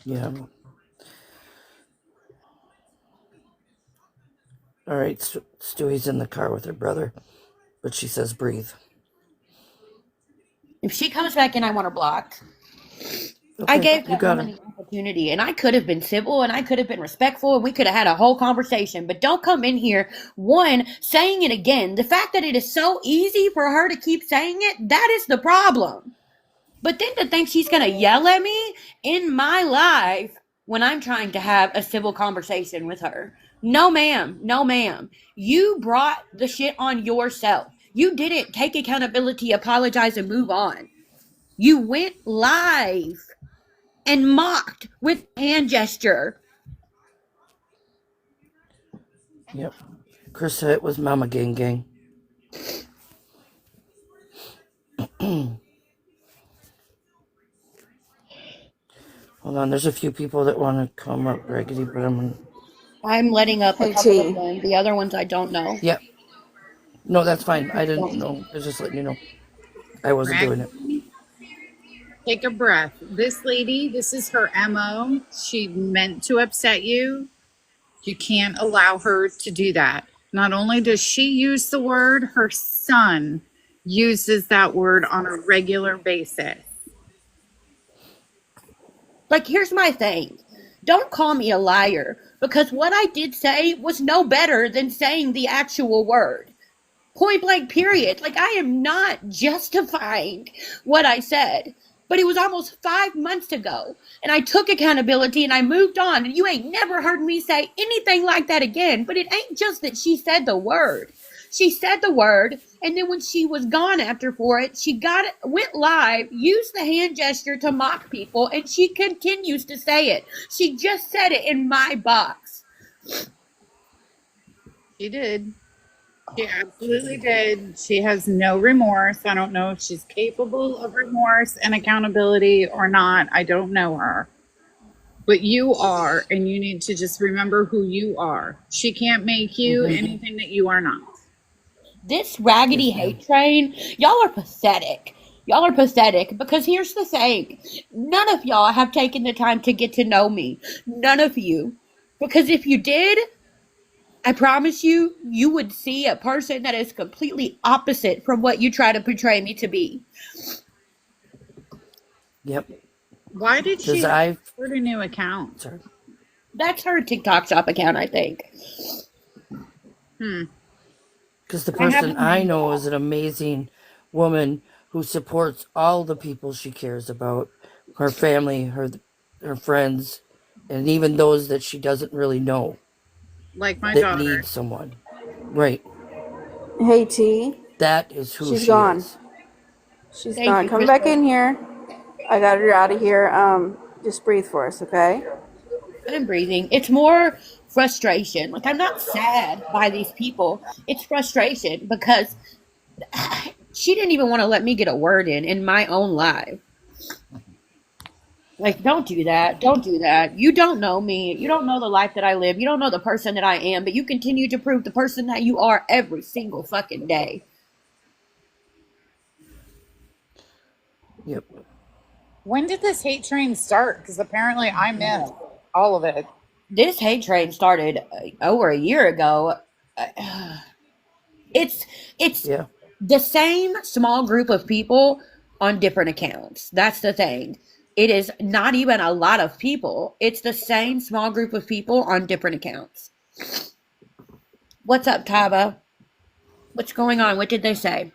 Yeah. All right. Stewie's in the car with her brother, but she says breathe. If she comes back in, I want her blocked. I Okay, gave you that got woman it. the opportunity, and I could have been civil, and I could have been respectful, and we could have had a whole conversation. But don't come in here, one, saying it again. The fact that it is so easy for her to keep saying it, that is the problem. But then to think she's gonna yell at me in my life when I'm trying to have a civil conversation with her. No, ma'am. No, ma'am. You brought the shit on yourself. You didn't take accountability, apologize, and move on. You went live and mocked with hand gesture. Yep. Chris said it was Momma Gang Gang. Hold on, there's a few people that want to come up, Raggedy, but I'm letting up a Hey couple of T, them. The other ones I don't know. Yep. No, that's fine. I didn't know. I was just letting you know. I wasn't doing it. Raggedy, take a breath. This lady, this is her MO. She meant to upset you. You can't allow her to do that. Not only does she use the word, her son uses that word on a regular basis. Like, here's my thing. Don't call me a liar because what I did say was no better than saying the actual word. Point blank, period. Like, I am not justifying what I said. But it was almost 5 months ago. And I took accountability and I moved on. And you ain't never heard me say anything like that again. But it ain't just that she said the word. She said the word. And then when she was gone after for it, she went live, used the hand gesture to mock people. And she continues to say it. She just said it in my box. She did. She absolutely did. She has no remorse. I don't know if she's capable of remorse and accountability or not. I don't know her. But you are, and you need to just remember who you are. She can't make you anything that you are not. This raggedy Yes, ma'am. hate train, y'all are pathetic. Y'all are pathetic because here's the thing. None of y'all have taken the time to get to know me. None of you. Because if you did, I promise you, you would see a person that is completely opposite from what you try to portray me to be. Yep. Why did she Because I've. start a new account? Sorry. That's her TikTok shop account, I think. Because the I person haven't I named know is an amazing woman who supports all the people she cares about, her family, her friends, and even those that she doesn't really know like my that daughter. need someone. Right. hey T, That is who she's she gone. is. She's Thank gone. you, Come back Crystal. in here. I got her out of here. Just breathe for us, okay? I'm breathing. It's more frustration. Like, I'm not sad by these people. It's frustration because she didn't even want to let me get a word in my own live. Like, don't do that. Don't do that. You don't know me. You don't know the life that I live. You don't know the person that I am, but you continue to prove the person that you are every single fucking day. Yep. When did this hate train start? Because apparently I missed all of it. This hate train started over a year ago. It's Yeah. the same small group of people on different accounts. That's the thing. It is not even a lot of people. It's the same small group of people on different accounts. What's up, Taba? What's going on? What did they say?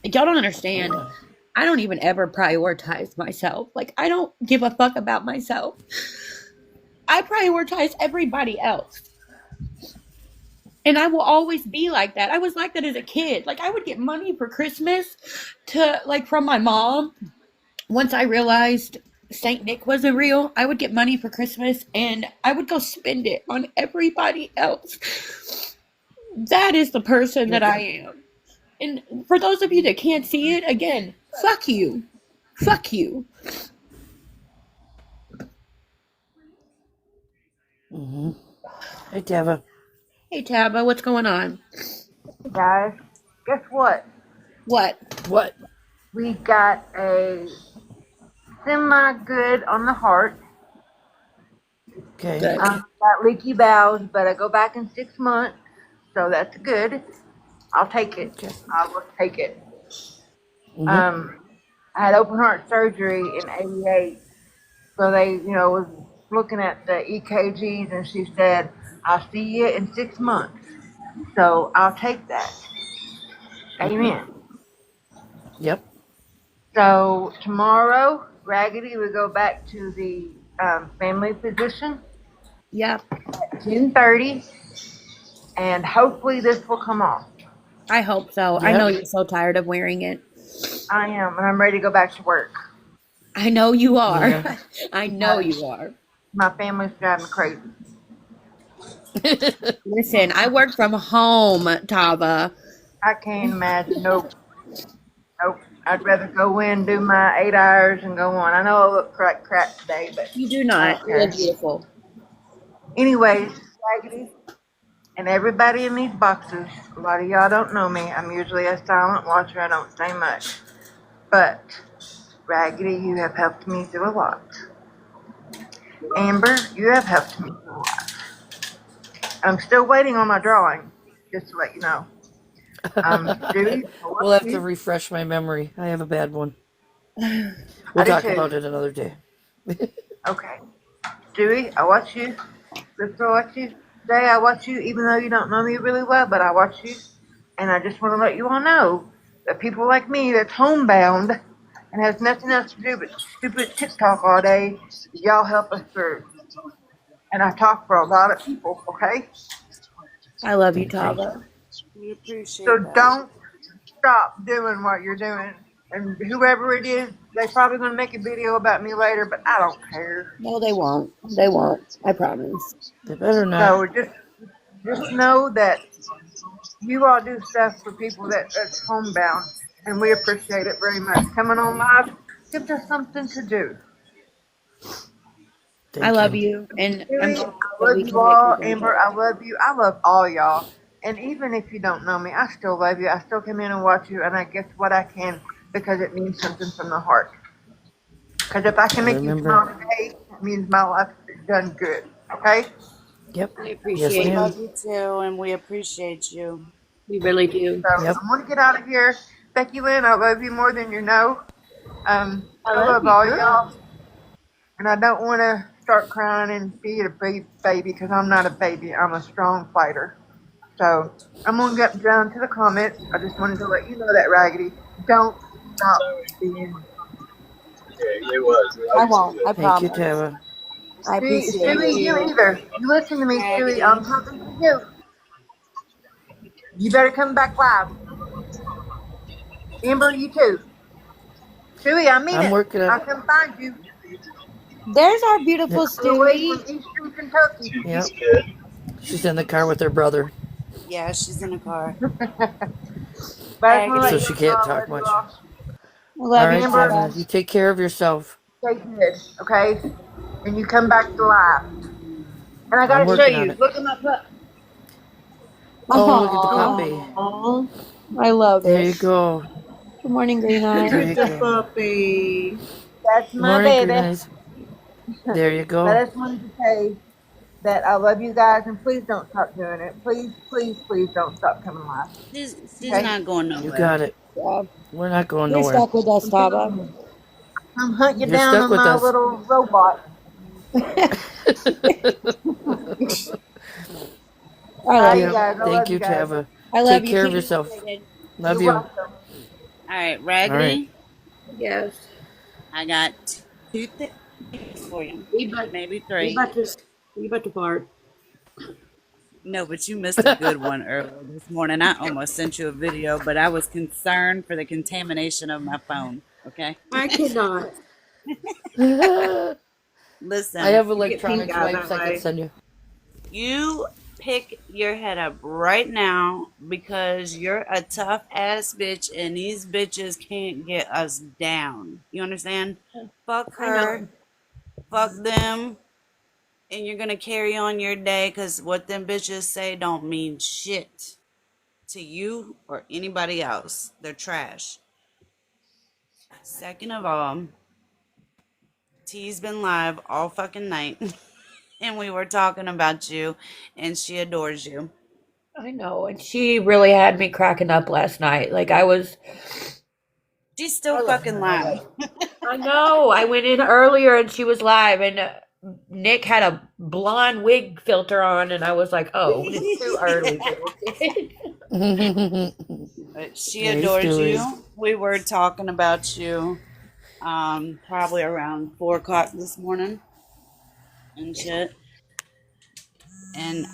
Y'all don't understand. I don't even ever prioritize myself. Like, I don't give a fuck about myself. I prioritize everybody else. And I will always be like that. I was like that as a kid. Like, I would get money for Christmas from my mom. Once I realized Saint Nick wasn't real, I would get money for Christmas and I would go spend it on everybody else. That is the person that I am. And for those of you that can't see it, again, fuck you. Fuck you. Hey, Tava. Hey, Taba, what's going on? Guys, guess what? What? What? We got a semi good on the heart. Okay. Good. Got leaky bowels, but I go back in 6 months, so that's good. I'll take it. Okay. I will take it. Mm-hmm. I had open heart surgery in '88, so they, was looking at the EKGs, and she said, "I'll see you in 6 months." So I'll take that. Amen. Yep. So tomorrow, Raggedy will go back to the family physician Yep. at 10:30, and hopefully this will come off. I hope so. I know you're so tired of wearing it. I am, and I'm ready to go back to work. I know you are. Yeah. I know you are. My family's driving me crazy. Listen, I work from home, Tava. I can't imagine. Nope. Nope. I'd rather go in, do my 8 hours, and go on. I know I look like crap today, but You do I not. don't You care. look beautiful. Anyways, Raggedy, and everybody in these boxes, a lot of y'all don't know me. I'm usually a silent watcher. I don't say much. But, Raggedy, you have helped me through a lot. Amber, you have helped me through a lot. I'm still waiting on my drawing, just to let you know. Dewey, We'll have to refresh my memory. I have a bad one. I We'll do talk too. about it another day. Okay. Dewey, I watch you. Crystal, I watch you. Jay, I watch you, even though you don't know me really well, but I watch you. And I just want to let you all know that people like me that's homebound and has nothing else to do but stupid TikTok all day, y'all help us through. And I talk for a lot of people, okay? I love you, Tava. We appreciate So that. don't stop doing what you're doing. And whoever it is, they're probably going to make a video about me later, but I don't care. No, they won't. They won't. I promise. They better not. So just know that you all do stuff for people that's homebound, and we appreciate it very much. Coming on live gives us something to do. Thank I love you. you, and I'm Really, glad I that love we you can make all. you Amber, I love you. I love all y'all. And even if you don't know me, I still love you. I still come in and watch you, and I guess what I can because it means something from the heart. Because if I can make you smile today, it means my life is done good. Okay? Yep. I Yes, appreciate We you. love ma'am. you too, and we appreciate you. We really do. So Yep. I'm going to get out of here. Becky Lynn, I love you more than you know. I love you, all girl. y'all. And I don't want to start crying and be a baby because I'm not a baby. I'm a strong fighter. So I'm going to get down to the comments. I just wanted to let you know that, Raggedy. Don't stop being. I won't. I Thank you, promise. Tara. I appreciate Stewie, you you. either. You listen to me, Stewie. I'm Raggedy. talking to you. You better come back live. Amber, you too. Stewie, I mean I'm it. working on. I'll come find you. There's our beautiful I'm away Stewie. from Eastern Kentucky. Yep. She's in the car with her brother, Yeah, she's in the car. But I just want to so let Raggedy. you she know can't I talk love you much. all. I All love you, right, Amber, Tara. Tava. You take care of yourself. stay good, okay? And you come back to live. And I I'm gotta show working on you. it. Look at my pup. Oh, look at the puppy. Aww. I love There it. you go. Good morning, Green Eye. There you go. puppy. That's Good my morning, Green baby. Eyes. There you But I go. just wanted to say that I love you guys and please don't stop doing it. Please, please, please don't stop coming live. She's Okay? not going You nowhere. got it. Yeah. We're not going You're nowhere. stuck with us, Tava. Come hunt you You're down stuck on with my us. little robot. I love Bye, you you. Yep. guys. I Thank love you you, guys. Tava. I love Take you. care of Keep me yourself. updated. Love You're you. welcome. All right, All right. Raggedy. Yes. I got two things for you. We about, Maybe we three. about to we about to fart. No, but you missed a good one earlier this morning. I almost sent you a video, but I was concerned for the contamination of my phone. Okay. I cannot. I Listen, have You get pink electronics eye wipes that I can way. send you. you pick your head up right now because you're a tough ass bitch and these bitches can't get us down. You understand? Fuck I her, know. fuck them, and you're gonna carry on your day because what them bitches say don't mean shit to you or anybody else. They're trash. Second of all, T's been live all fucking night and we were talking about you and she adores you. I know. And she really had me cracking up last night. Like I was She's still fucking live. I know. I went in earlier and she was live, and Nick had a blonde wig filter on, and I was like, "Oh, it's too early." But she Hey, adores Stewie. you. We were talking about you probably around 4 o'clock this morning and shit. And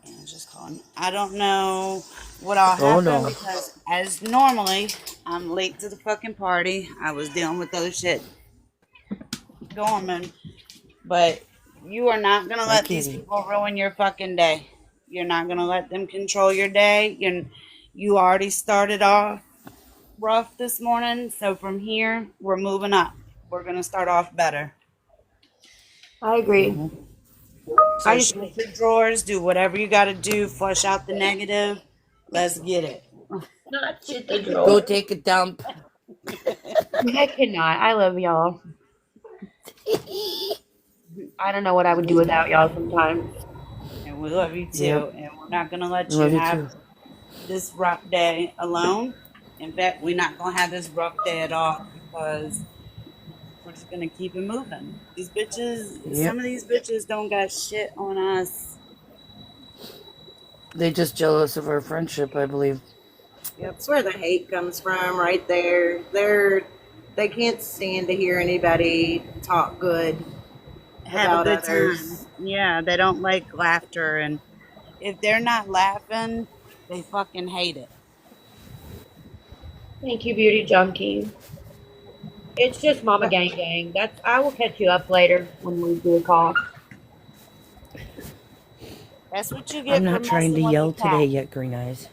Anna's just calling. I don't know what all Oh, happened no. because, as normally, I'm late to the fucking party. I was dealing with other shit going on. But you are not going to Hi, let these kitty. people ruin your fucking day. You're not going to let them control your day. You already started off rough this morning. So from here, we're moving up. We're going to start off better. I agree. So I just shoot your drawers, do whatever you got to do, flush out the negative. Let's get it. not shit the Go drawer. take a dump. I cannot. I love y'all. I don't know what I would do without y'all sometimes. And we love you too. Yep. And we're not going to let you Love you have too. this rough day alone. In fact, we're not going to have this rough day at all because we're just going to keep it moving. These bitches, Yep. some of these bitches don't got shit on us. They just jealous of our friendship, I believe. That's where the hate comes from, right there. They can't stand to hear anybody talk good Have a about good others. time. Yeah, they don't like laughter. And if they're not laughing, they fucking hate it. Thank you, beauty junkie. It's just Momma Gang Gang. I will catch you up later when we do a call. That's what you get I'm for not trying to messing with yell the cat. today yet, Green Eyes.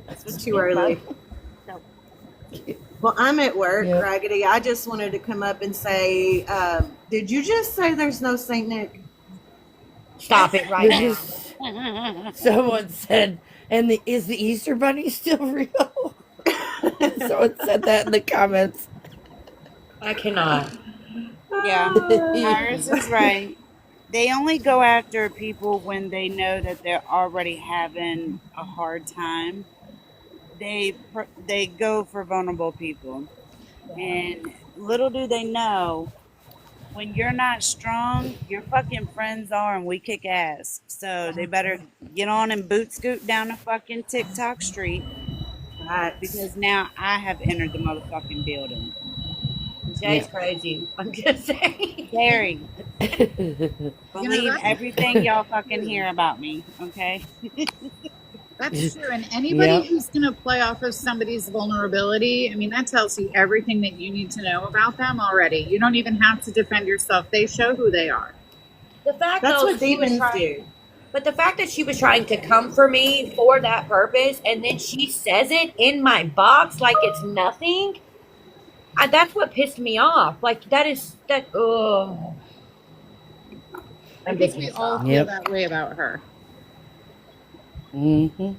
That's what It's you too get, early. bud. Well, I'm at work, Yep. Raggedy. I just wanted to come up and say, did you just say there's no Saint Nick? Stop it right now. Someone said, and is the Easter Bunny still real? Someone said that in the comments. I cannot. Yeah, Iris is right. They only go after people when they know that they're already having a hard time. They go for vulnerable people, and little do they know, when you're not strong, your fucking friends are, and we kick ass. So they better get on and boot scoot down the fucking TikTok street Right. because now I have entered the motherfucking building. Jay's crazy. I'm just saying. Very. Believe that's- everything y'all fucking hear about me, okay? That's true. And anybody Yep. who's going to play off of somebody's vulnerability, I mean, that tells you everything that you need to know about them already. You don't even have to defend yourself. They show who they are. The fact That's though, what she was demons trying, do. but the fact that she was trying to come for me for that purpose, and then she says it in my box like it's nothing. That's what pissed me off. Like that. Ugh. I think we all feel Yep. that way about her. Mm-hmm.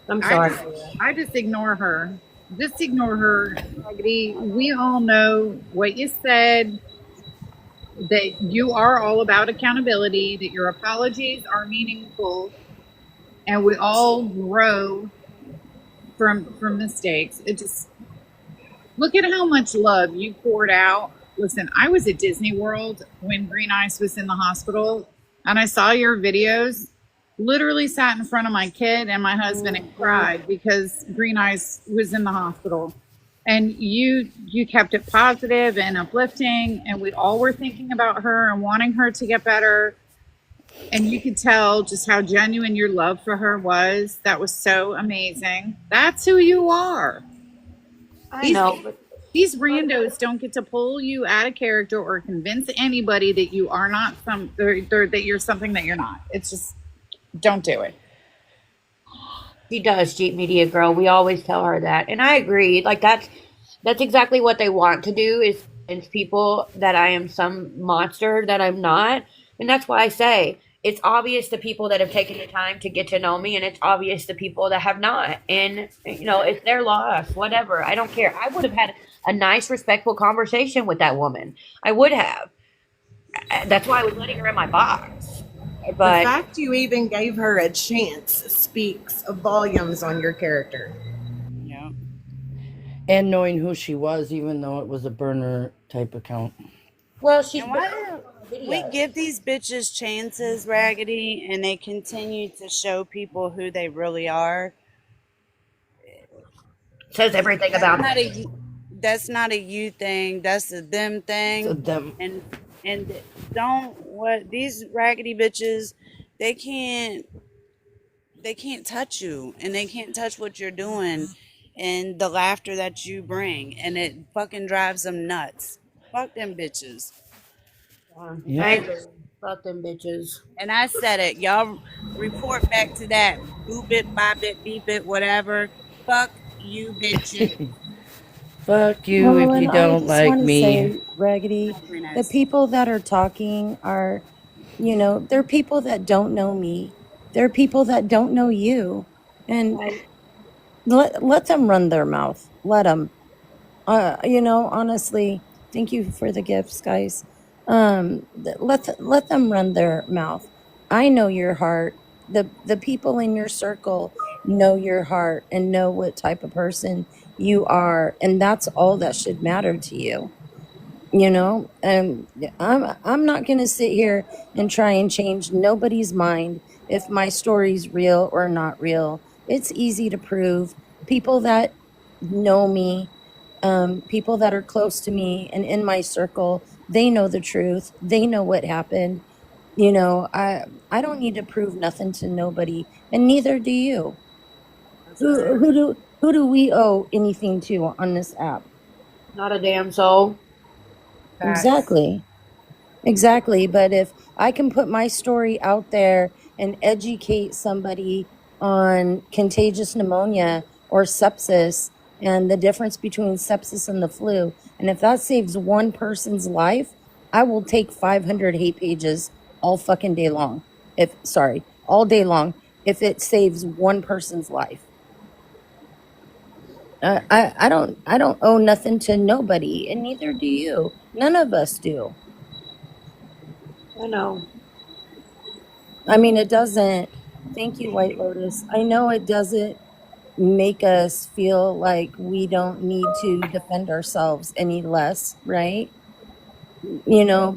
I'm sorry. I just ignore her. Just ignore her. Raggedy. We all know what you said, that you are all about accountability, that your apologies are meaningful, and we all grow from mistakes. It just, look at how much love you poured out. Listen, I was at Disney World when Green Ice was in the hospital, and I saw your videos. Literally sat in front of my kid and my husband and cried because Green Ice was in the hospital. And you kept it positive and uplifting, and we all were thinking about her and wanting her to get better. And you could tell just how genuine your love for her was. That was so amazing. That's who you are. I know, but These randos don't get to pull you out of character or convince anybody that you are not that you're something that you're not. It's just, don't do it. she does, Jeep Media Girl. We always tell her that, and I agree. Like that's exactly what they want to do is convince people that I am some monster that I'm not, and that's why I say it's obvious to people that have taken the time to get to know me, and it's obvious to people that have not. And it's their loss, whatever. I don't care. I would have had a nice, respectful conversation with that woman. I would have. That's why I was letting her in my box. The But fact you even gave her a chance speaks volumes on your character. And knowing who she was, even though it was a burner type account. Well, she's And been why on do we videos. give these bitches chances, Raggedy, and they continue to show people who they really are? Says everything That's about not them. that's not a you thing. That's a them So thing. them. And don't what these raggedy bitches, they can't they can't touch you, and they can't touch what you're doing and the laughter that you bring, and it fucking drives them nuts. Fuck them bitches. Yep. I And agree. Fuck them bitches. I said it. Y'all report back to that boop it, bop it, beep it, whatever. Fuck you bitches. Fuck you Well, if you and I don't just like want to me. say, Raggedy, Green the eyes. people that are talking are, they're people that don't know me. They're people that don't know you. And Right. let them run their mouth. Let them. Honestly, thank you for the gifts, guys. Let them run their mouth. I know your heart. The people in your circle know your heart and know what type of person you are, and that's all that should matter to you. And I'm not going to sit here and try and change nobody's mind if my story's real or not real. It's easy to prove. People that know me, people that are close to me and in my circle, they know the truth. They know what happened. I don't need to prove nothing to nobody, and neither do you. That's who right. who do who do we owe anything to on this app? Not a damn soul. Facts. Exactly. Exactly. But if I can put my story out there and educate somebody on contagious pneumonia or sepsis and the difference between sepsis and the flu, and if that saves one person's life, I will take 500 hate pages all fucking day long. All day long, if it saves one person's life. I don't owe nothing to nobody, and neither do you. None of us do. I know. I mean, it doesn't. Thank you, White Lotus. I know it doesn't make us feel like we don't need to defend ourselves any less, right?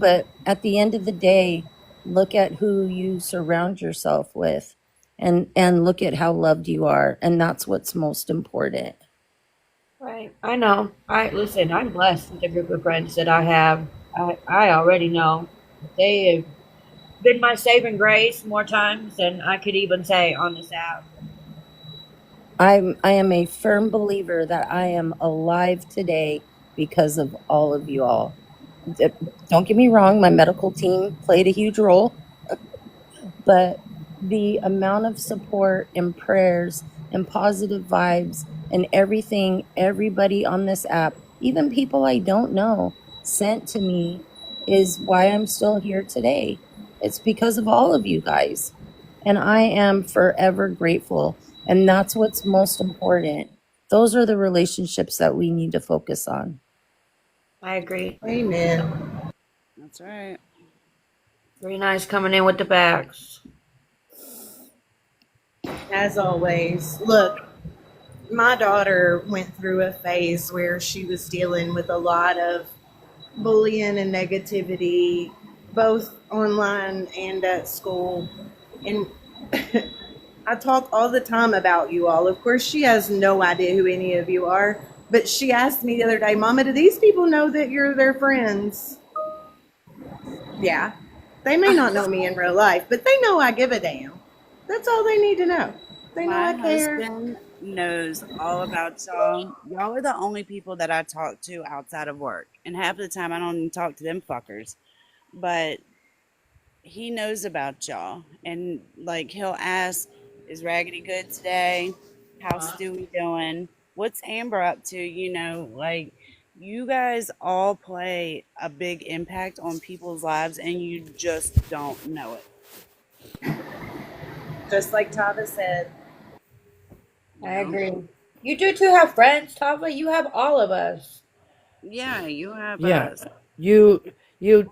But at the end of the day, look at who you surround yourself with, and look at how loved you are, and that's what's most important. Right. I know. I listen. I'm blessed with the group of friends that I have. I already know they have been my saving grace more times than I could even say on this app. I am a firm believer that I am alive today because of all of you all. Don't get me wrong, my medical team played a huge role, but the amount of support and prayers and positive vibes and everything everybody on this app, even people I don't know, sent to me is why I'm still here today. It's because of all of you guys. And I am forever grateful. And that's what's most important. Those are the relationships that we need to focus on. I agree. Amen. That's right. Very nice coming in with the backs. As always, look, my daughter went through a phase where she was dealing with a lot of bullying and negativity, both online and at school. And I talk all the time about you all. Of course, she has no idea who any of you are, but she asked me the other day, Mama, do these people know that you're their friends? Yeah. They may not know me in real life, but they know I give a damn. That's all they need to know. They know My I care. husband knows all about y'all. Y'all are the only people that I talk to outside of work. And half the time I don't even talk to them fuckers. But he knows about y'all. And like he'll ask, is Raggedy good today? How's Stewie doing? What's Amber up to? Like you guys all play a big impact on people's lives and you just don't know it. Just like Tava said. You I know? agree. You do too have friends, Tava. You have all of us. Yeah, you have Yeah. us. You you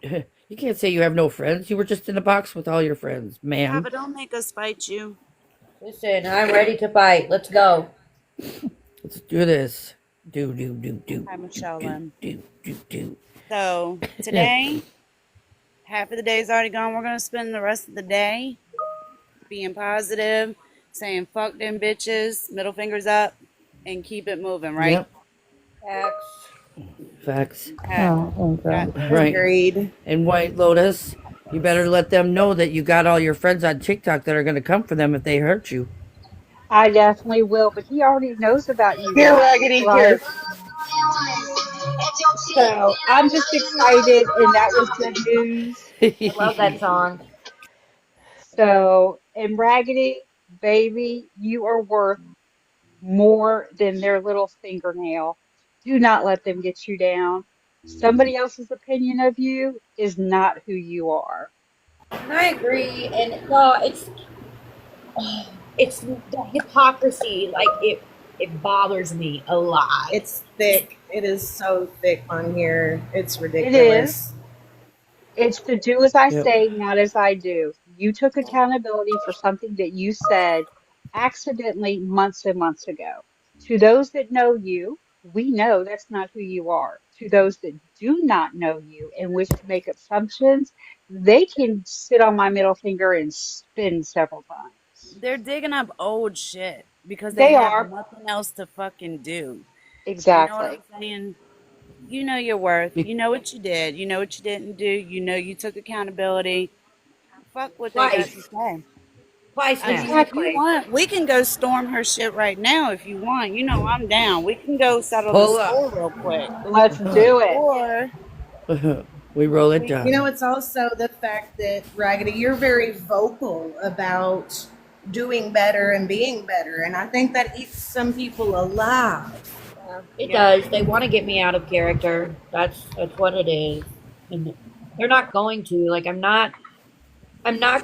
you can't say you have no friends. You were just in a box with all your friends, ma'am. Tava, don't make us fight you. Listen, I'm ready to fight. Let's go. Let's do this. Do. Hi, Michelle Do, Lynn. do. So today, half of the day's already gone. We're gonna spend the rest of the day being positive, saying fuck them bitches, middle fingers up, and keep it moving, right? Yep. Facts. Facts. Okay. Oh, Got God. Right. Agreed. And White Lotus, you better let them know that you got all your friends on TikTok that are going to come for them if they hurt you. I definitely will, but he already knows about you Here, guys. Raggedy, here. Like, so I'm just excited, and that was good news. I love that song. So, and Raggedy, baby, you are worth more than their little fingernail. Do not let them get you down. Somebody else's opinion of you is not who you are. And I agree. And no, it's the hypocrisy. Like it bothers me a lot. It's thick. It is so thick on here. It's It is. ridiculous. It's to do as I Yep. say, not as I do. You took accountability for something that you said accidentally months and months ago. To those that know you, we know that's not who you are. To those that do not know you and wish to make assumptions, they can sit on my middle finger and spin several times. They're digging up old shit because they They have are. nothing else to fucking do. You know what Exactly. I'm saying? You know your worth. You know what you did. You know what you didn't do. You know you took accountability. Fuck what they got to Twice. say. Twice I now. mean, if you Exactly. want, we can go storm her shit right now if you want. You know I'm down. We can go settle the Pull up. score real quick. Let's do it. Or We roll it we You down. know, it's also the fact that, Raggedy, you're very vocal about doing better and being better. And I think that eats some people alive. It yeah. does. They want to get me out of character. That's what it is. And they're not going to. Like I'm not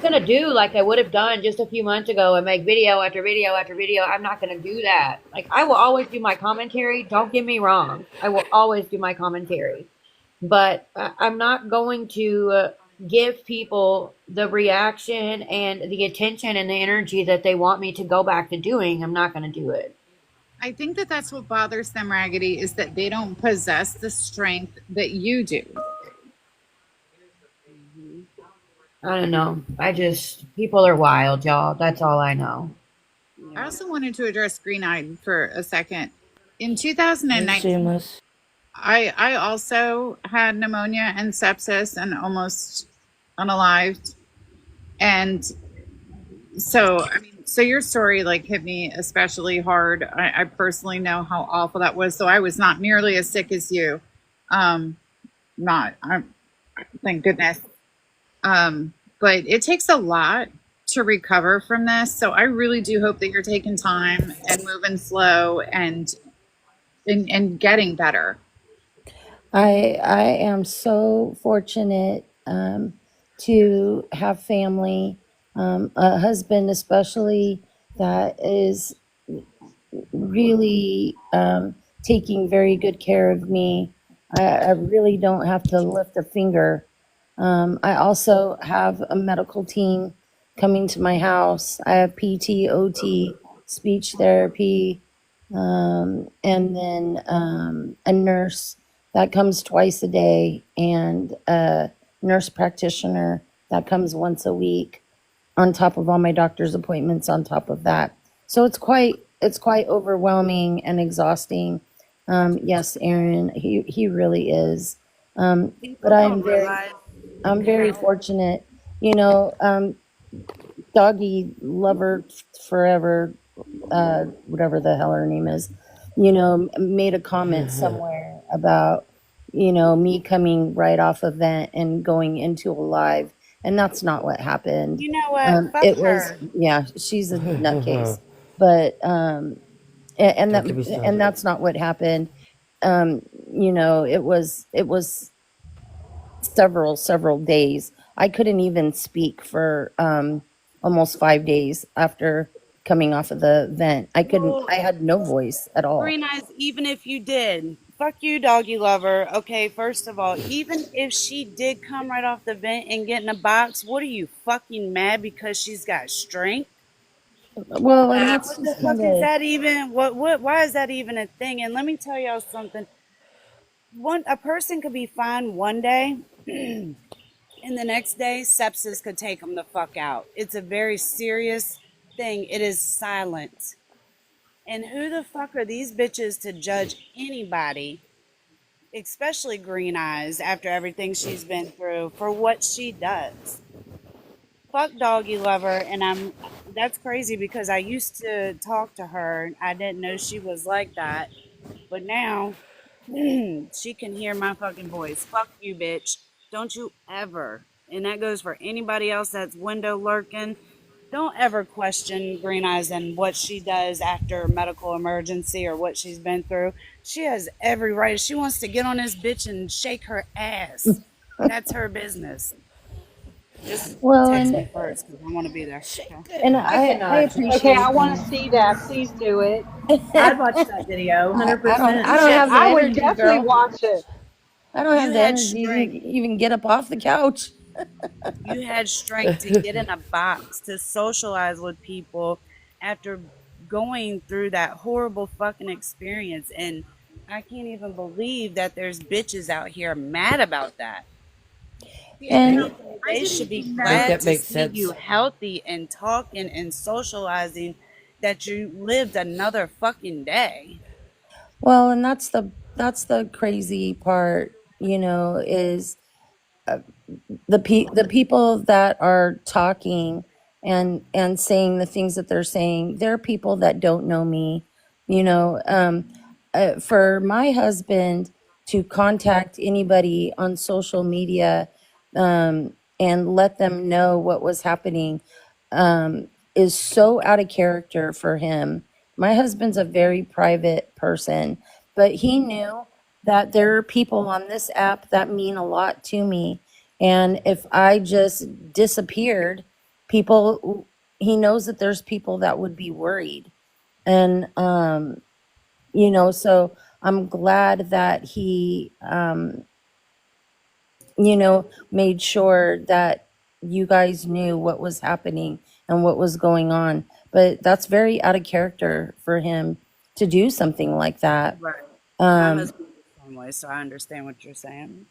gonna do like I would have done just a few months ago and make video after video after video. I'm not gonna do that. Like I will always do my commentary. Don't get me wrong. I will always do my commentary. But I'm not going to give people the reaction and the attention and the energy that they want me to go back to doing. I'm not going to do it. I think that that's what bothers them, Raggedy, is that they don't possess the strength that you do. I don't know. People are wild, y'all. That's all I know. I also wanted to address Green Eyed for a second. In And 2019, shameless. I also had pneumonia and sepsis and almost unalived. And so, I mean, so your story like hit me especially hard. I personally know how awful that was. So I was not nearly as sick as you. Not, I'm, thank goodness. But it takes a lot to recover from this. So I really do hope that you're taking time and moving slow and getting better. I am so fortunate to have family, a husband especially that is really taking very good care of me. I really don't have to lift a finger. I also have a medical team coming to my house. I have PT, OT, speech therapy, and then a nurse that comes twice a day, and a nurse practitioner that comes once a week, on top of all my doctor's appointments on top of that. So it's quite overwhelming and exhausting. Yes, Aaron, he really is. People But don't realize. I'm very fortunate. You know, doggy lover forever, whatever the hell her name is, made a comment somewhere about, me coming right off a vent and going into a live, and that's not what happened. You know what? Fuck It was, her. yeah, she's a nutcase, but and Don't get me and started. that's not what happened. It was several days. I couldn't even speak for almost 5 days after coming off of the vent. Well, I had no voice at all. Green Eyes, even if you did, fuck you, doggy lover. Okay, first of all, even if she did come right off the vent and get in a box, what are you fucking mad because she's got strength? Well, and Like, that's what the just fuck kind is of that even? What? Why is that even a thing? And let me tell y'all something. A person could be fine one day, and the next day, sepsis could take them the fuck out. It's a very serious thing. It is silent. And who the fuck are these bitches to judge anybody, especially Green Eyes, after everything she's been through for what she does? Fuck Doggy Lover, and that's crazy because I used to talk to her. And I didn't know she was like that, but now she can hear my fucking voice. Fuck you, bitch. Don't you ever, and that goes for anybody else that's window lurking. Don't ever question Green Eyes and what she does after a medical emergency or what she's been through. She has every right. If she wants to get on this bitch and shake her ass, that's her business. Just well, text me first because I want to be there. Okay. and I I cannot. Okay, appreciate I want to you. see that. Please do it. I'd watch that video, I 100%. don't have the I would energy, definitely girl. watch it. I don't have You the had energy to strength. even get up off the couch. You had strength to get in a box, to socialize with people after going through that horrible fucking experience. And I can't even believe that there's bitches out here mad about that. At the end And of the day, I they should didn't be Make know. glad that to make see you sense. healthy and talking and socializing, that you lived another fucking day. well, and that's the crazy part, is the people that are talking and saying the things that they're saying. They're people that don't know me, you know. For my husband to contact anybody on social media, and let them know what was happening, is so out of character for him. My husband's a very private person, but he knew that there are people on this app that mean a lot to me. And if I just disappeared, he knows that there's people that would be worried. And, so I'm glad that he, made sure that you guys knew what was happening and what was going on. But that's very out of character for him to do something like that. Right. My Um, husband's the same way, so I understand what you're saying.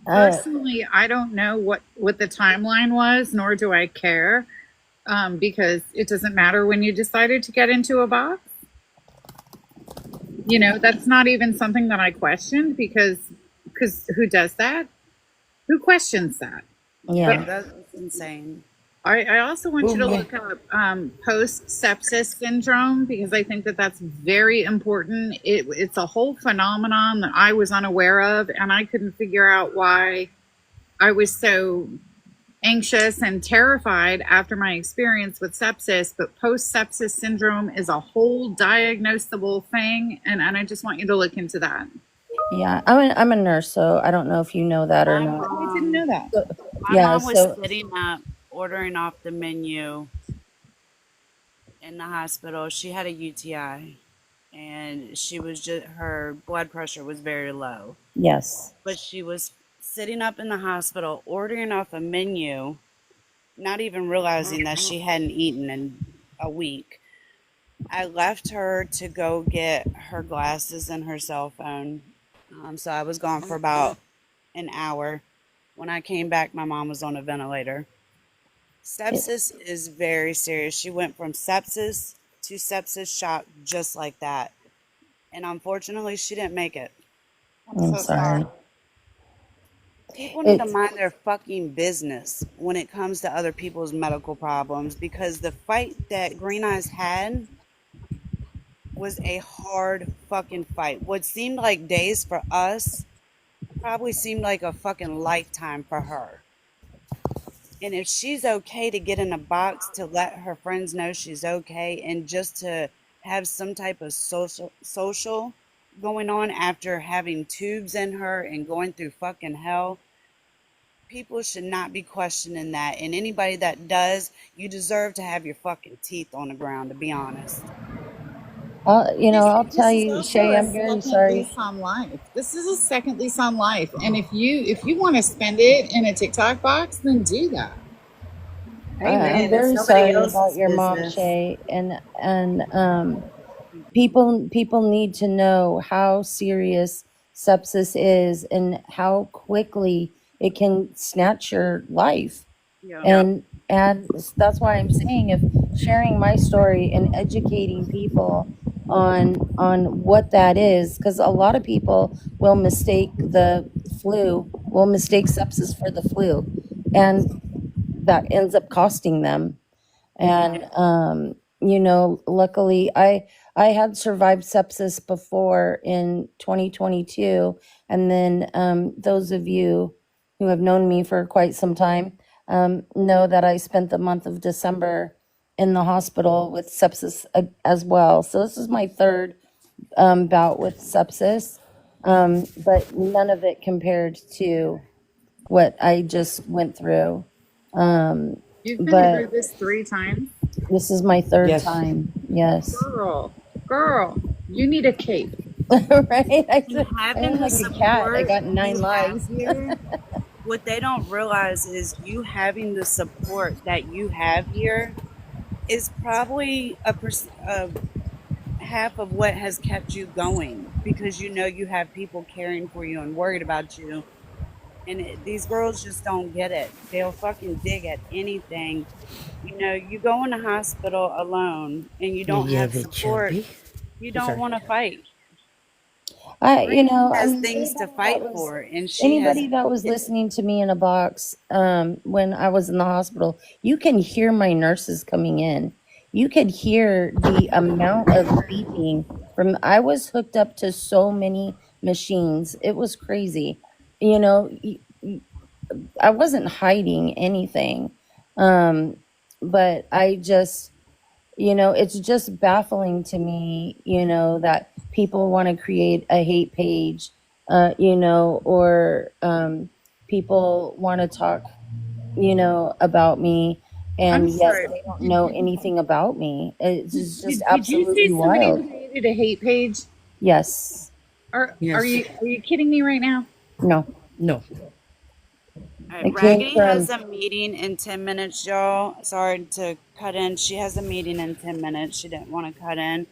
uh, Personally, I don't know what the timeline was, nor do I care, because it doesn't matter when you decided to get into a box. That's not even something that I questioned because who does that? Who questions that? But Yeah, yeah. that's insane. I also want Oh you to my. look up post sepsis syndrome, because I think that that's very important. It's a whole phenomenon that I was unaware of, and I couldn't figure out why I was so anxious and terrified after my experience with sepsis. But post sepsis syndrome is a whole diagnosable thing, and I just want you to look into that. Yeah, I'm a nurse, so I don't know if you know that or My not. I didn't know mom, that. So, my yeah, mom was so sitting up, ordering off the menu in the hospital. She had a UTI, and her blood pressure was very low. yes. But she was sitting up in the hospital, ordering off a menu, not even realizing that she hadn't eaten in a week. I left her to go get her glasses and her cell phone. So I was gone for about an hour. When I came back, my mom was on a ventilator. It, Sepsis is very serious. She went from sepsis to sepsis shock just like that. And unfortunately, she didn't make it. I'm I'm so sorry. sorry. People need to It's mind their fucking business when it comes to other people's medical problems, because the fight that Green Eyes had was a hard fucking fight. What seemed like days for us probably seemed like a fucking lifetime for her. And if she's okay to get in a box to let her friends know she's okay, and just to have some type of social going on after having tubes in her and going through fucking hell, people should not be questioning that. And anybody that does, you deserve to have your fucking teeth on the ground, to be honest. I'll tell This is you, also Shay, a I'm very second sorry. lease on life. This is a second lease on life, and if you want to spend it in a TikTok box, then do that. I'm Amen. It's very nobody sorry about else's your mom, business. Shay, and people need to know how serious sepsis is and how quickly it can snatch your life. Yeah. And that's why I'm saying, if sharing my story and educating people on what that is, because a lot of people will mistake sepsis for the flu, and that ends up costing them. And luckily I had survived sepsis before in 2022. And then those of you who have known me for quite some time know that I spent the month of December in the hospital with sepsis as well. So this is my third bout with sepsis, but none of it compared to what I just went through. You've been But through this 3 times? this is my third Yes. time. Yes. Girl, you need a cape. Right? And I having am the like a cat. I support got 9 you have lives. here, what they don't realize is you having the support that you have here is probably a half of what has kept you going, because you know you have people caring for you and worried about you. And these girls just don't get it. They'll fucking dig at anything. You know, you go in the hospital alone and you don't Yeah, have they support, chubby. you Oh, don't sorry. want to fight. I Has mean, things to fight for, and she has. anybody that was listening to me in a box when I was in the hospital, you can hear my nurses coming in. You could hear the amount of beeping from. I was hooked up to so many machines. It was crazy. You know, I wasn't hiding anything. But I just, it's just baffling to me, that people want to create a hate page, or people want to talk, about me, I'm and yet sorry. they don't know anything about me. It's just Did you say absolutely somebody wild. created a hate page? Yes. Are Yes. you kidding me right now? No. No. All right, It came Raggedy from. has a meeting in 10 minutes, y'all. Sorry to cut in. She has a meeting in 10 minutes. She didn't want to cut in.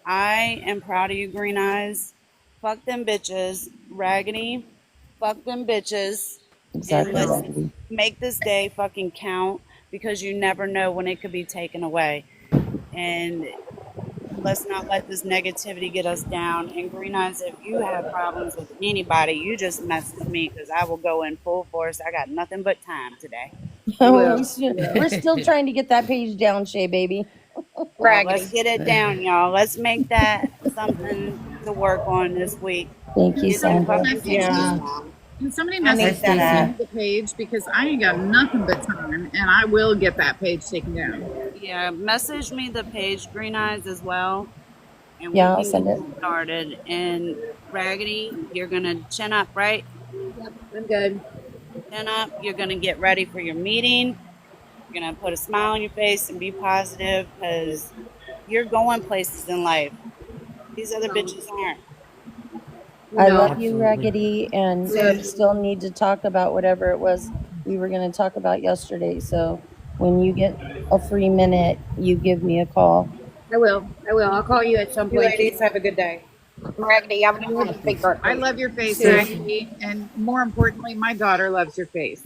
I am proud of you, Green Eyes. Fuck them bitches. Raggedy, fuck them bitches. And Exactly, let's Raggedy. make this day fucking count, because you never know when it could be taken away. And let's not let this negativity get us down. And Green Eyes, if you have problems with anybody, you just message me, because I will go in full force. I got nothing but time today. You Well, will. You will. we're still trying to get that page down, Shay baby. Well, let's Raggedy. get it down, y'all. Let's make that something to work on this week. Thank you, Get that Sandra. fucking page Yeah. down. Can somebody I Hi, message need that. Stacy. the page, because I ain't got nothing but time, and I will get that page taken down. Yeah, message me the page, Green Eyes, as well, and we Yeah, I'll can get send it. it started. And Raggedy, you're gonna chin up, right? I'm good. Chin up. You're gonna get ready for your meeting. You're gonna put a smile on your face and be positive, because you're going places in life. These other bitches aren't. I No. love you, Absolutely. Raggedy, and we still need to talk about whatever it was we were going to talk about yesterday. So when you get a free minute, you give me a call. I will. I'll call you at some You point ladies today. have a good day. Raggedy, I'm not on a speaker. I love your face, Stacy. Raggedy, and more importantly, my daughter loves your face.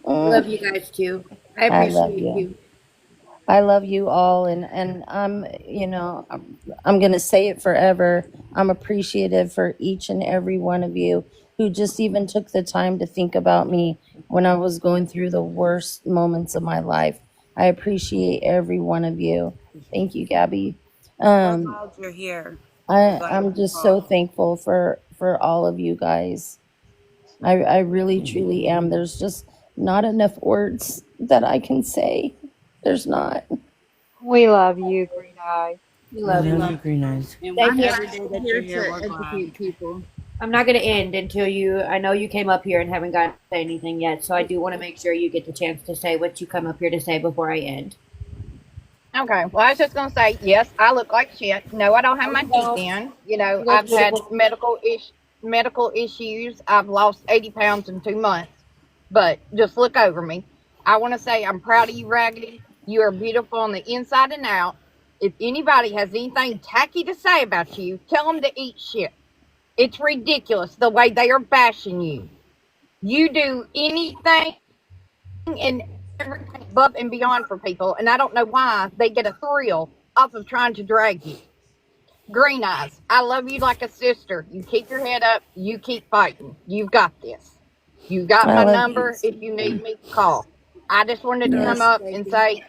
Love you guys too. I I love appreciate you. I love you all, and I'm gonna say it forever. I'm appreciative for each and every one of you who just even took the time to think about me when I was going through the worst moments of my life. I appreciate every one of you. Thank you, Gabby. We're Um, glad you're here. We're glad I'm you just so called. thankful for all of you guys. I really truly am. There's just not enough words that I can say. There's not. We love you, Green Eye. We We love love you. you, Green Eyes. And I'm every day glad that you're you're here here, to we're glad. educate people. I'm not going to end until you. I know you came up here and haven't gotten to say anything yet, so I do want to make sure you get the chance to say what you come up here to say before I end. Okay. Well, I was just gonna say, yes, I look like shit. No, I don't have No, my you teeth don't. in. You know, You look I've had beautiful. medical issues. I've lost 80 pounds in 2 months. But just look over me. I want to say I'm proud of you, Raggedy. You are beautiful on the inside and out. If anybody has anything tacky to say about you, tell them to eat shit. It's ridiculous the way they are bashing you. You do anything and everything above and beyond for people, and I don't know why they get a thrill off of trying to drag you. Green Eyes, I love you like a sister. You keep your head up. You keep fighting. You've got this. You got I my love number. If you need me, call. I just wanted to come yes. up and say,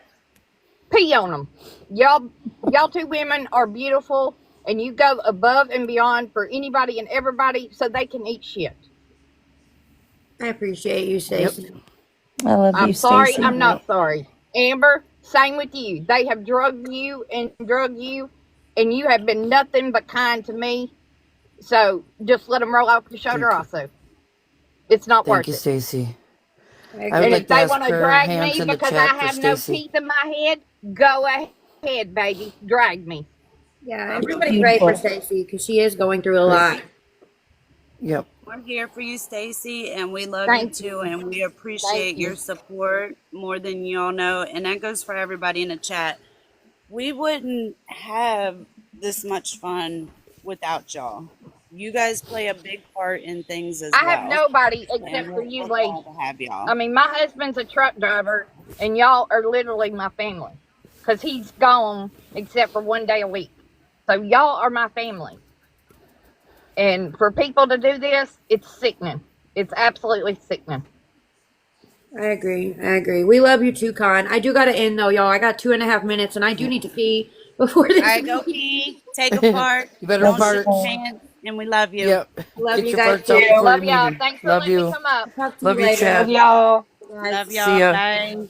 pee on them. Y'all two women are beautiful, and you go above and beyond for anybody and everybody so they can eat shit. I appreciate you, Stacey. I love you, I'm sorry. Stacy. I'm not sorry. Amber, same with you. They have drugged you, and you have been nothing but kind to me. So just let them roll off your shoulder. Thank you. Also, it's not Thank worth you, it. Stacy. I I would And agree. like if to they ask want to her drag hands me in the because chat I for have no Stacy. teeth in my head, go ahead, baby, drag me. Yeah, everybody pray for Beautiful. Stacey because she is going through a Pray- lot. Yep. We're here for you, Stacy, and we love you Thank too, you. and we Thank appreciate you. your support more than y'all know, and that goes for everybody in the chat. We wouldn't have this much fun without y'all. You guys play a big part in things as I have well, nobody and except for you, we're ladies. glad to have y'all. I mean, my husband's a truck driver, and y'all are literally my family because he's gone except for one day a week. So y'all are my family. And for people to do this, it's sickening. It's absolutely sickening. I agree. I agree. We love you too, Con. I do got to end though, y'all. I got 2.5 minutes, and I do need to pee before All this. right, go pee, take a fart, You better don't That's shit fart. your cool. pants, and we love you. Yep. Love Get you your guys farts out too. before Love your y'all. meeting. Thanks for Love letting me you. come up. Talk to you Love you, later. Love chat. y'all. Guys. Love See y'all. ya. Bye.